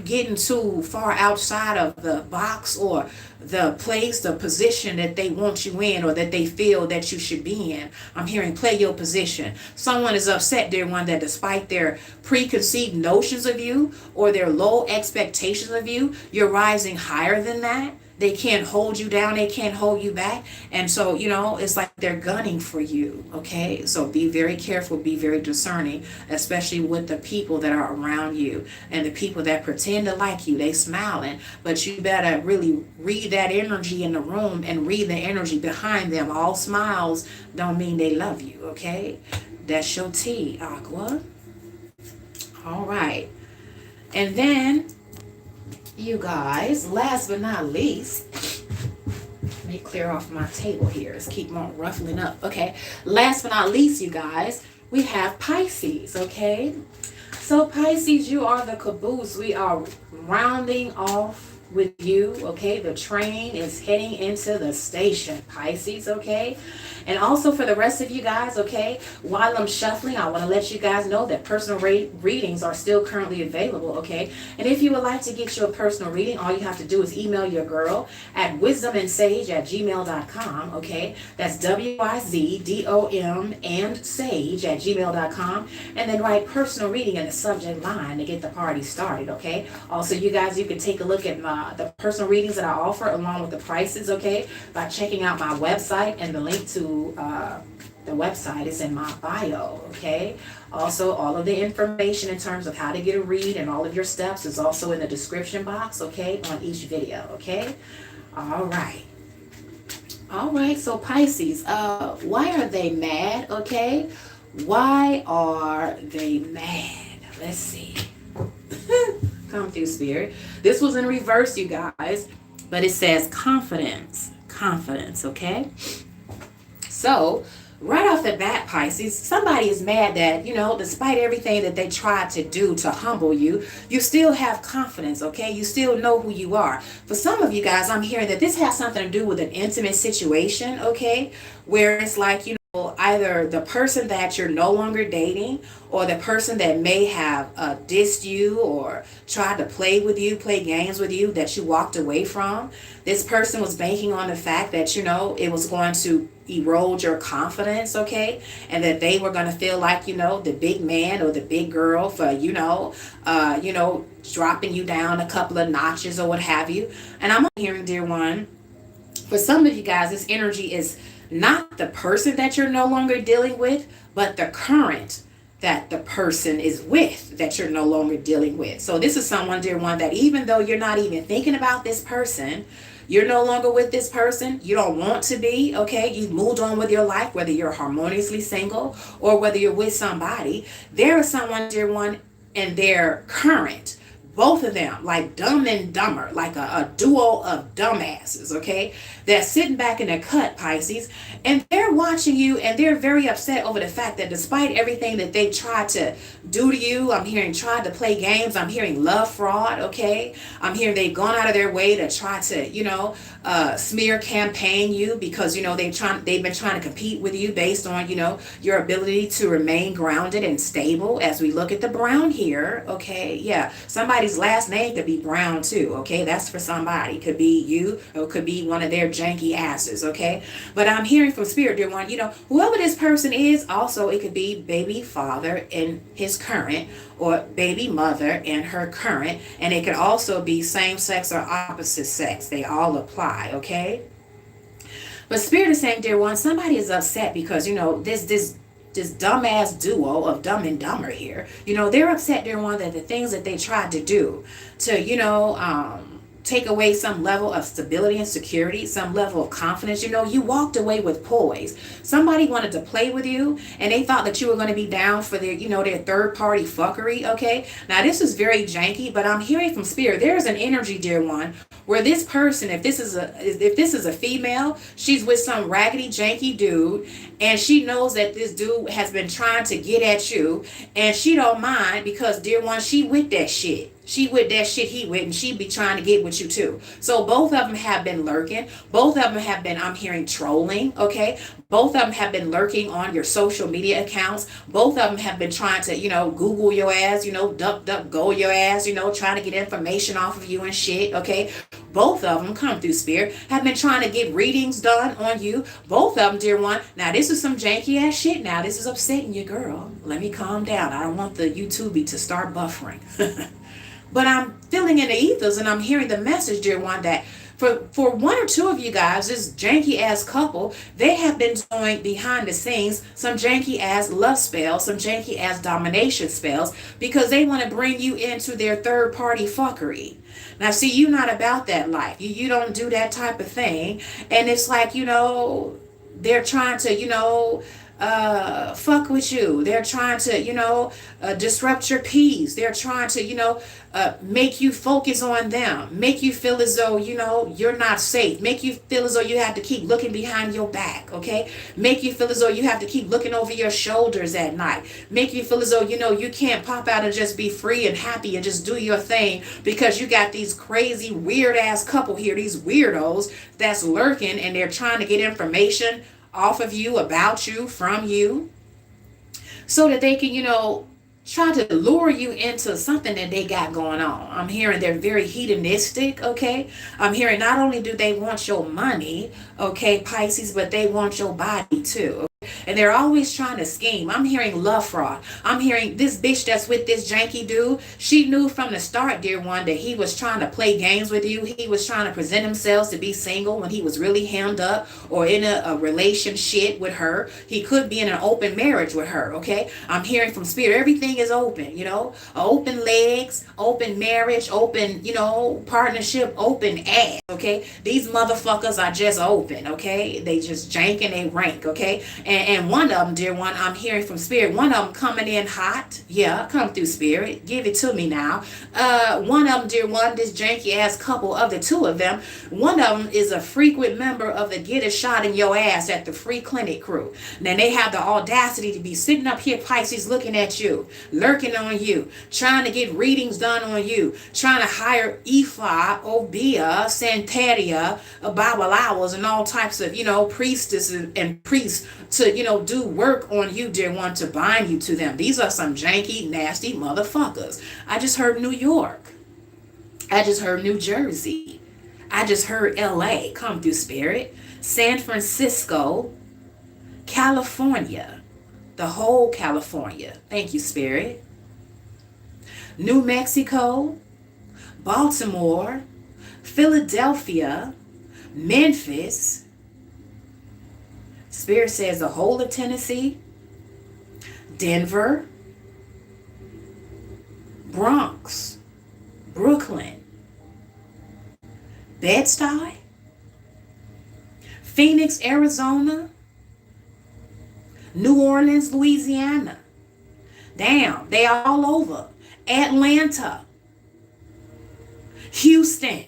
getting too far outside of the box or the place, the position that they want you in, or that they feel that you should be in. I'm hearing play your position. Someone is upset, dear one, that despite their preconceived notions of you or their low expectations of you, you're rising higher than that. They can't hold you down. They can't hold you back. And so, it's like they're gunning for you. Okay. So be very careful. Be very discerning, especially with the people that are around you and the people that pretend to like you. They smiling, but you better really read that energy in the room and read the energy behind them. All smiles don't mean they love you. Okay. That's your tea, Aqua. All right. And then, you guys, last but not least, let me clear off my table here. Let's keep on ruffling up. Okay. Last but not least, you guys, we have Pisces. Okay. So Pisces, you are the caboose. We are rounding off with you. Okay. The train is heading into the station, Pisces. Okay. And also for the rest of you guys, okay, while I'm shuffling, I want to let you guys know that personal readings are still currently available, okay? And if you would like to get your personal reading, all you have to do is email your girl at WizdomandSage@gmail.com, okay? That's WIZDOM and Sage@gmail.com. And then write personal reading in the subject line to get the party started, okay? Also, you guys, you can take a look at the personal readings that I offer along with the prices, okay, by checking out my website, and the link to the website is in my bio, okay? Also, all of the information in terms of how to get a read and all of your steps is also in the description box, okay, on each video, okay? All right. All right, so Pisces, why are they mad, okay? Why are they mad? Let's see. Come through, Spirit. This was in reverse, you guys, but it says confidence, okay? So, right off the bat, Pisces, somebody is mad that, despite everything that they tried to do to humble you, you still have confidence, okay? You still know who you are. For some of you guys, I'm hearing that this has something to do with an intimate situation, okay? Where it's like, either the person that you're no longer dating, or the person that may have dissed you or tried to play games with you, that you walked away from. This person was banking on the fact that, it was going to erode your confidence, okay? And that they were going to feel like, the big man or the big girl for, dropping you down a couple of notches or what have you. And I'm hearing, dear one, for some of you guys, this energy is not the person that you're no longer dealing with, but the current that the person is with that you're no longer dealing with. So this is someone, dear one, that even though you're not even thinking about this person, you're no longer with this person, you don't want to be, okay? You've moved on with your life, whether you're harmoniously single or whether you're with somebody. There is someone, dear one, and their current, both of them, like Dumb and Dumber, like a duo of dumbasses, okay? They're sitting back in the cut, Pisces, and they're watching you, and they're very upset over the fact that despite everything that they tried to do to you, I'm hearing tried to play games, I'm hearing love fraud, okay? I'm hearing they've gone out of their way to try to, smear campaign you, because, they've been trying to compete with you based on, your ability to remain grounded and stable. As we look at the Brown here, okay? Yeah, somebody's last name could be Brown too, okay? That's for somebody. Could be you, or could be one of their janky asses, okay? But I'm hearing from Spirit, dear one, whoever this person is, also it could be baby father in his current, or baby mother in her current, and it could also be same sex or opposite sex. They all apply, okay? But Spirit is saying, dear one, somebody is upset because, this this dumbass duo of Dumb and Dumber here. They're upset, dear one, that the things that they tried to do to, take away some level of stability and security, some level of confidence. You walked away with poise. Somebody wanted to play with you and they thought that you were going to be down for their, their third party fuckery. Okay. Now this is very janky, but I'm hearing from spirit. There's an energy, dear one, where this person, if this is a female, she's with some raggedy janky dude and she knows that this dude has been trying to get at you and she don't mind because, dear one, she with that shit. She with that shit he with, and she be trying to get with you too. So both of them have been lurking. Both of them have been, I'm hearing, trolling, okay? Both of them have been lurking on your social media accounts. Both of them have been trying to, Google your ass, duck, go your ass, trying to get information off of you and shit, okay? Both of them, come through spirit, have been trying to get readings done on you. Both of them, dear one. Now, this is some janky ass shit now. This is upsetting you, girl. Let me calm down. I don't want the YouTube to start buffering. But I'm feeling in the ethers and I'm hearing the message, dear one, that for one or two of you guys, this janky ass couple, they have been doing behind the scenes some janky ass love spells, some janky ass domination spells, because they want to bring you into their third party fuckery. Now, see, you're not about that life. You don't do that type of thing. And it's like, they're trying to, fuck with you. They're trying to, disrupt your peace. They're trying to, make you focus on them, make you feel as though, you're not safe, make you feel as though you have to keep looking behind your back, okay? Make you feel as though you have to keep looking over your shoulders at night. Make you feel as though, you can't pop out and just be free and happy and just do your thing because you got these crazy, weird ass couple here, these weirdos that's lurking and they're trying to get information off of you, about you, from you, so that they can, try to lure you into something that they got going on. I'm hearing they're very hedonistic, okay? I'm hearing not only do they want your money, okay, Pisces, but they want your body too. And they're always trying to scheme. I'm hearing love fraud. I'm hearing this bitch that's with this janky dude. She knew from the start, dear one, that he was trying to play games with you. He was trying to present himself to be single when he was really hemmed up or in a relationship with her. He could be in an open marriage with her, okay? I'm hearing from spirit. Everything is open, open legs, open marriage, open, partnership, open ass, okay? These motherfuckers are just open, okay? They just jank and they rank, okay? And one of them, dear one, I'm hearing from spirit, one of them coming in hot. Yeah, come through spirit. Give it to me now. One of them, dear one, this janky ass couple of the two of them, one of them is a frequent member of the Get a Shot in Your Ass at the Free Clinic crew. Then they have the audacity to be sitting up here, Pisces, looking at you, lurking on you, trying to get readings done on you, trying to hire Ifa, Obia, Santeria, Babalawas, and all types of, priestesses and priests to, do work on you, dear one, to bind you to them. These are some janky, nasty motherfuckers. I just heard New York. I just heard New Jersey. I just heard LA, come through spirit. San Francisco, California, the whole California. Thank you, spirit. New Mexico, Baltimore, Philadelphia, Memphis. Spirit says the whole of Tennessee, Denver, Bronx, Brooklyn, Bed-Stuy, Phoenix, Arizona, New Orleans, Louisiana. Damn, they all over. Atlanta, Houston.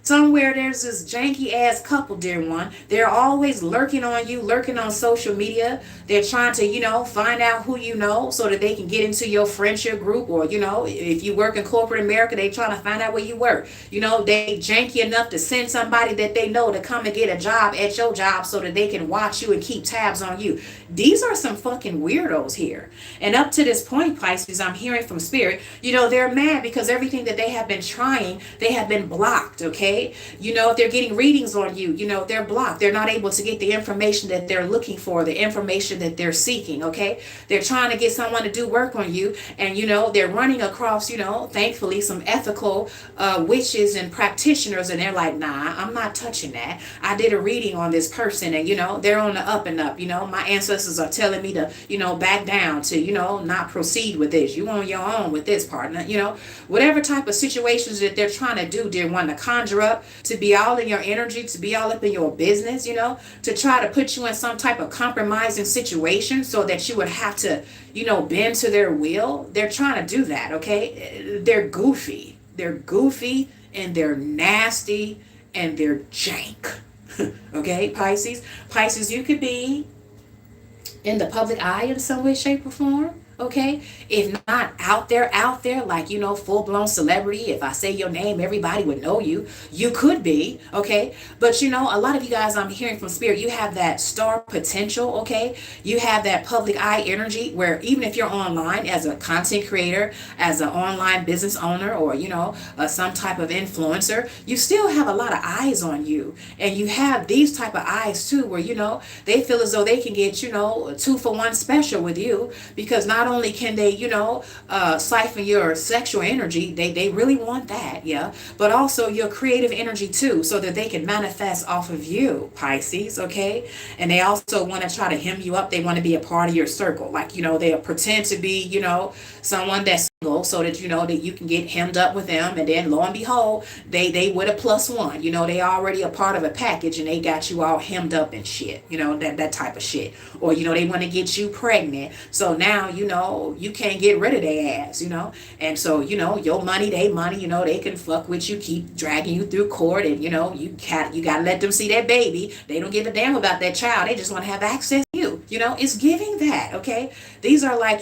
Somewhere there's this janky ass couple, dear one. They're always lurking on you, lurking on social media. They're trying to, find out who you know so that they can get into your friendship group. Or, if you work in corporate America, they trying to find out where you work. They janky enough to send somebody that they know to come and get a job at your job so that they can watch you and keep tabs on you. These are some fucking weirdos here. And up to this point, Pisces, I'm hearing from spirit, they're mad because everything that they have been trying, they have been blocked, okay? If they're getting readings on you, they're blocked. They're not able to get the information that they're looking for, the information that they're seeking, okay? They're trying to get someone to do work on you, and, they're running across, thankfully, some ethical witches and practitioners, and they're like, nah, I'm not touching that. I did a reading on this person, and, they're on the up and up. My ancestors ancestors are telling me to, back down, to, not proceed with this. You on your own with this, partner. Whatever type of situations that they're trying to do, dear one, to conjure up, to be all in your energy, to be all up in your business, to try to put you in some type of compromising situation so that you would have to, bend to their will. They're trying to do that, okay? They're goofy. They're goofy and they're nasty and they're jank. Okay, Pisces. Pisces, you could be in the public eye in some way, shape, or form. Okay, if not out there, like, full-blown celebrity. If I say your name, everybody would know you. You could be, okay? But, a lot of you guys, I'm hearing from Spirit, you have that star potential, okay? You have that public eye energy where even if you're online as a content creator, as an online business owner, or, some type of influencer, you still have a lot of eyes on you. And you have these type of eyes, too, where, they feel as though they can get, 2-for-1 special with you, because not only can they, siphon your sexual energy, they really want that, yeah, but also your creative energy too, so that they can manifest off of you, Pisces, okay? And they also want to try to hem you up. They want to be a part of your circle, like, they'll pretend to be, someone that's single, so that, that you can get hemmed up with them, and then lo and behold, they with a +1, they already a part of a package, and they got you all hemmed up and shit, that type of shit. Or, they want to get you pregnant, so now, you can't get rid of their ass, and so, your money, they money, they can fuck with you, keep dragging you through court, and, you gotta let them see that baby. They don't give a damn about that child. They just want to have access to you. It's giving that, okay? These are like,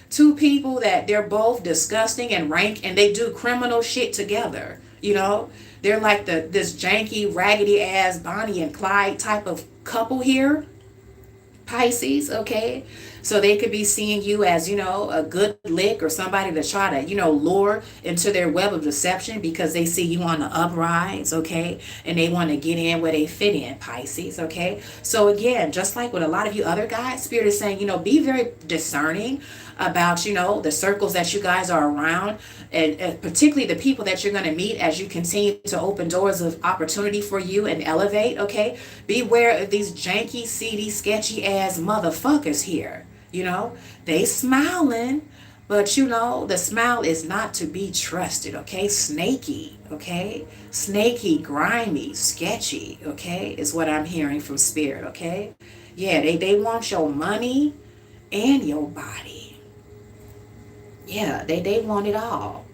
two people that they're both disgusting and rank, and they do criminal shit together, They're like this janky, raggedy ass Bonnie and Clyde type of couple here, Pisces, okay? So they could be seeing you as, a good lick, or somebody to try to, lure into their web of deception, because they see you on the uprise, okay? And they want to get in where they fit in, Pisces, okay? So again, just like with a lot of you other guys, Spirit is saying, be very discerning about, the circles that you guys are around, and particularly the people that you're going to meet as you continue to open doors of opportunity for you and elevate, okay? Beware of these janky, seedy, sketchy ass motherfuckers here. They smiling, but the smile is not to be trusted, okay? Snaky, okay? Snaky, grimy, sketchy, okay? Is what I'm hearing from Spirit, okay? Yeah, they want your money and your body. Yeah, they want it all.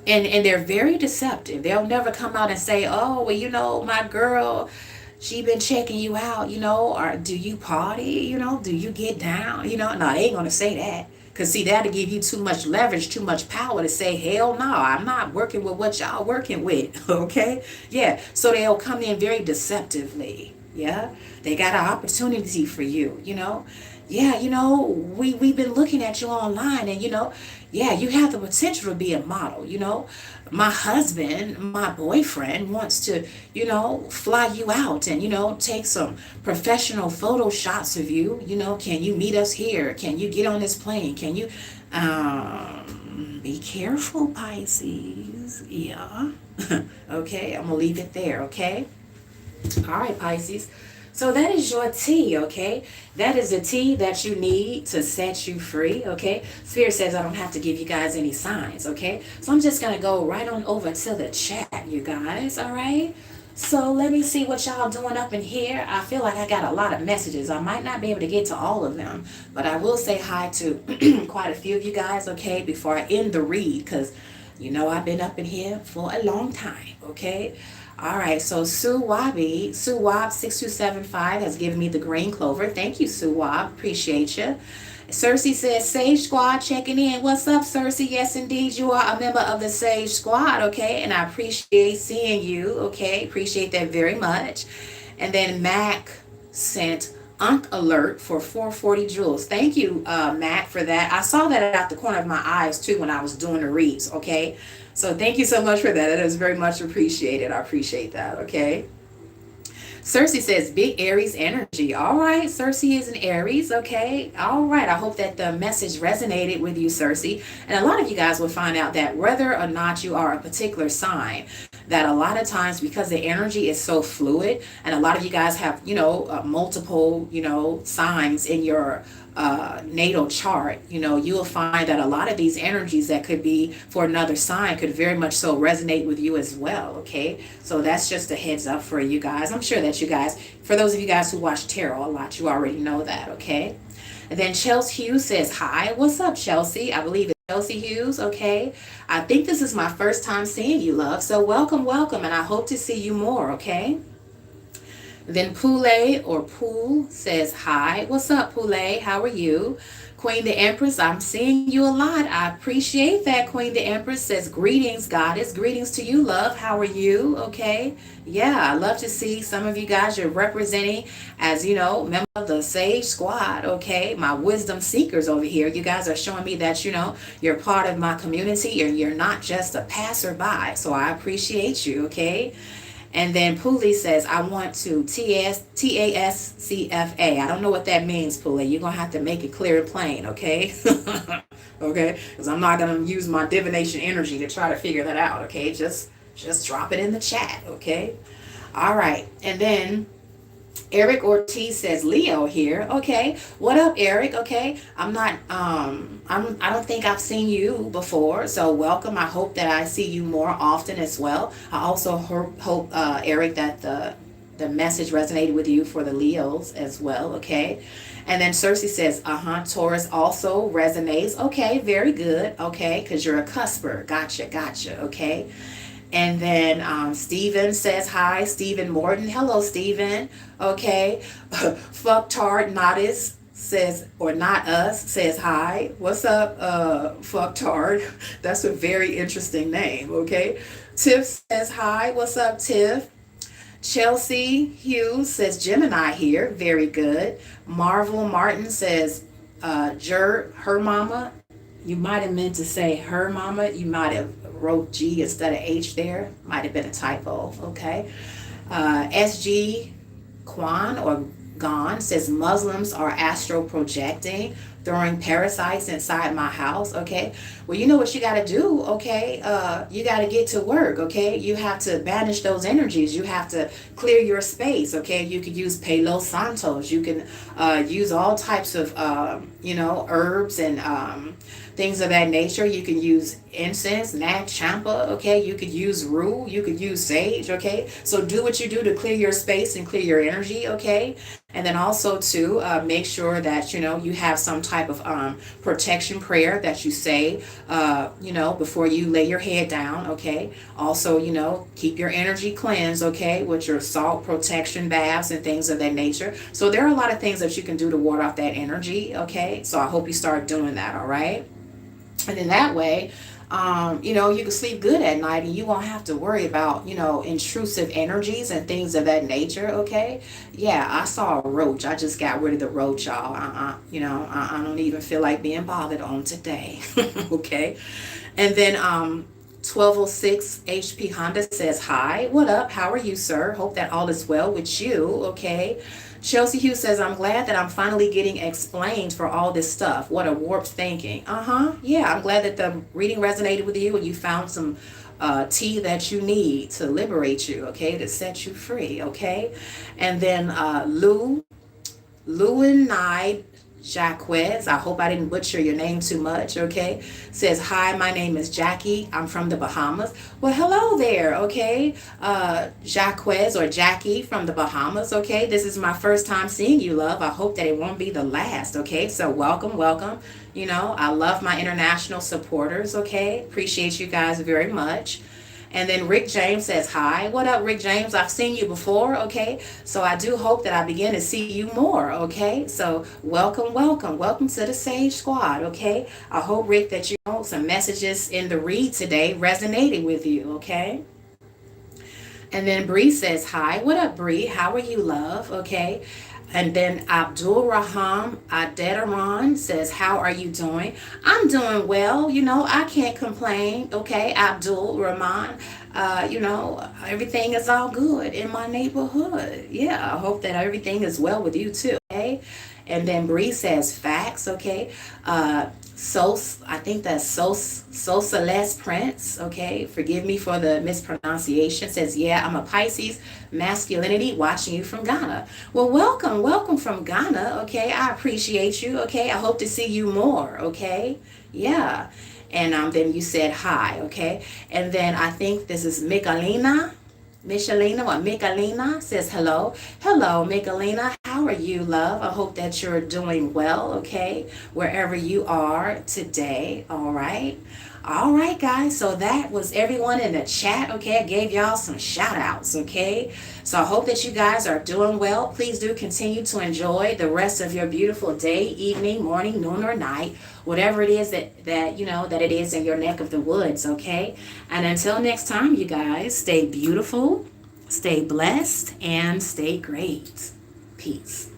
And they're very deceptive. They'll never come out and say, oh, well, my girl, she been checking you out, or do you party, do you get down, No, they ain't gonna say that. Because, see, that'll give you too much leverage, too much power to say, hell no, I'm not working with what y'all working with, okay? Yeah, so they'll come in very deceptively, yeah? They got an opportunity for you, Yeah, we've been looking at you online, and, yeah, you have the potential to be a model, My husband, my boyfriend wants to, fly you out and, take some professional photo shots of you. Can you meet us here? Can you get on this plane? Can you, be careful, Pisces. Yeah. Okay, I'm going to leave it there, okay? All right, Pisces. So that is your tea, okay? That is the tea that you need to set you free, okay? Spirit says I don't have to give you guys any signs, okay? So I'm just going to go right on over to the chat, you guys, all right? So let me see what y'all doing up in here. I feel like I got a lot of messages. I might not be able to get to all of them, but I will say hi to quite a few of you guys, okay, before I end the read, because, I've been up in here for a long time, okay? All right, so Suwab6275 has given me the green clover. Thank you, Suwab. Appreciate you. Cersei says, Sage Squad checking in. What's up, Cersei? Yes, indeed, you are a member of the Sage Squad, okay? And I appreciate seeing you, okay? Appreciate that very much. And then Mac sent Unk Alert for 440 jewels. Thank you, Mac, for that. I saw that out the corner of my eyes, too, when I was doing the reads, okay? So thank you so much for that. That is very much appreciated. I appreciate that, okay? Cersei says, big Aries energy. All right, Cersei is an Aries. Okay. All right. I hope that the message resonated with you, Cersei. And a lot of you guys will find out that whether or not you are a particular sign, that a lot of times because the energy is so fluid, and a lot of you guys have, multiple, signs in your natal chart, you will find that a lot of these energies that could be for another sign could very much so resonate with you as well. Okay, so that's just a heads up for you guys. I'm sure that you guys, for those of you guys who watch tarot a lot, you already know that. Okay, and then Chelsea Hughes says hi. What's up, Chelsea? I believe it's Chelsea Hughes. Okay, I think this is my first time seeing you, love, so welcome, welcome, and I hope to see you more. Okay. Then Pule or Pool says hi. What's up, Pule? How are you? Queen the Empress, I'm seeing you a lot. I appreciate that. Queen the Empress says greetings, goddess. Greetings to you, love. How are you? Okay. Yeah, I love to see some of you guys you're representing as, member of the Sage Squad. Okay. My wisdom seekers over here. You guys are showing me that, you're part of my community and you're not just a passerby. So I appreciate you. Okay. And then Puli says, I want to TASCFA. I don't know what that means, Puli. You're going to have to make it clear and plain, okay? Okay? Because I'm not going to use my divination energy to try to figure that out, okay? Just drop it in the chat, okay? All right. And then Eric Ortiz says Leo here. Okay. What up, Eric? Okay. I don't think I've seen you before. So welcome. I hope that I see you more often as well. I also hope Eric, that the message resonated with you for the Leos as well. Okay. And then Cersei says, Taurus also resonates. Okay. Very good. Okay. Because you're a cusper. Gotcha. Okay. And then Steven says hi. Stephen Morton. Hello, Stephen. Okay. Fucktard Nottis says, or not us, says hi. What's up, Fucktard? That's a very interesting name. Okay. Tiff says hi. What's up, Tiff? Chelsea Hughes says Gemini here. Very good. Marvel Martin says her mama. You might have meant to say her mama. You might have wrote G instead of H there. Might have been a typo. Okay. SG Kwan or Gone says Muslims are astral projecting, throwing parasites inside my house. Okay. Well, you know what you got to do. Okay. You got to get to work. Okay. You have to banish those energies. You have to clear your space. Okay. You could use Palo Santos. You can use all types of, herbs and things of that nature. You can use incense, nag champa, okay? You could use rue, you could use sage, okay? So do what you do to clear your space and clear your energy, okay? And then also to make sure that, you have some type of protection prayer that you say, before you lay your head down, okay? Also, keep your energy cleansed, okay? With your salt protection baths and things of that nature. So there are a lot of things that you can do to ward off that energy, okay? So I hope you start doing that, all right? And in that way, you can sleep good at night and you won't have to worry about, intrusive energies and things of that nature. Okay. Yeah. I saw a roach. I just got rid of the roach, y'all. I don't even feel like being bothered on today. Okay. And then, 1206 HP Honda says, hi, what up? How are you, sir? Hope that all is well with you. Okay. Chelsea Hughes says, I'm glad that I'm finally getting explained for all this stuff. What a warped thinking. Yeah, I'm glad that the reading resonated with you and you found some tea that you need to liberate you, okay, to set you free, okay? And then Lewinide Jacquez, I hope I didn't butcher your name too much, okay, says, hi, my name is Jackie. I'm from the Bahamas. Well, hello there, okay, Jacquez or Jackie from the Bahamas, okay. This is my first time seeing you, love. I hope that it won't be the last, okay. So welcome. I love my international supporters, okay. Appreciate you guys very much. And then Rick James says, hi. What up, Rick James? I've seen you before, okay? So I do hope that I begin to see you more, okay? So welcome. Welcome to the Sage Squad, okay? I hope, Rick, that some messages in the read today resonated with you, okay? And then Bree says, hi. What up, Bree? How are you, love? Okay. And then Abdul Raham Adetaran says, how are you doing? I'm doing well. I can't complain. Okay, Abdul Rahman. Everything is all good in my neighborhood. Yeah, I hope that everything is well with you too. Okay. And then Bree says, facts. Okay. I think that's So Celeste Prince, okay, forgive me for the mispronunciation, says, yeah, I'm a Pisces masculinity watching you from Ghana. Well, welcome from Ghana, okay, I appreciate you, okay, I hope to see you more, okay, yeah. And then you said hi, okay, and then I think this is Michelina says hello. Hello, Michelina. How are you, love? I hope that you're doing well, okay? Wherever you are today, all right? All right, guys. So that was everyone in the chat, okay? I gave y'all some shout outs, okay? So I hope that you guys are doing well. Please do continue to enjoy the rest of your beautiful day, evening, morning, noon, or night, whatever it is that it is in your neck of the woods, okay? And until next time, you guys, stay beautiful, stay blessed, and stay great. Peace.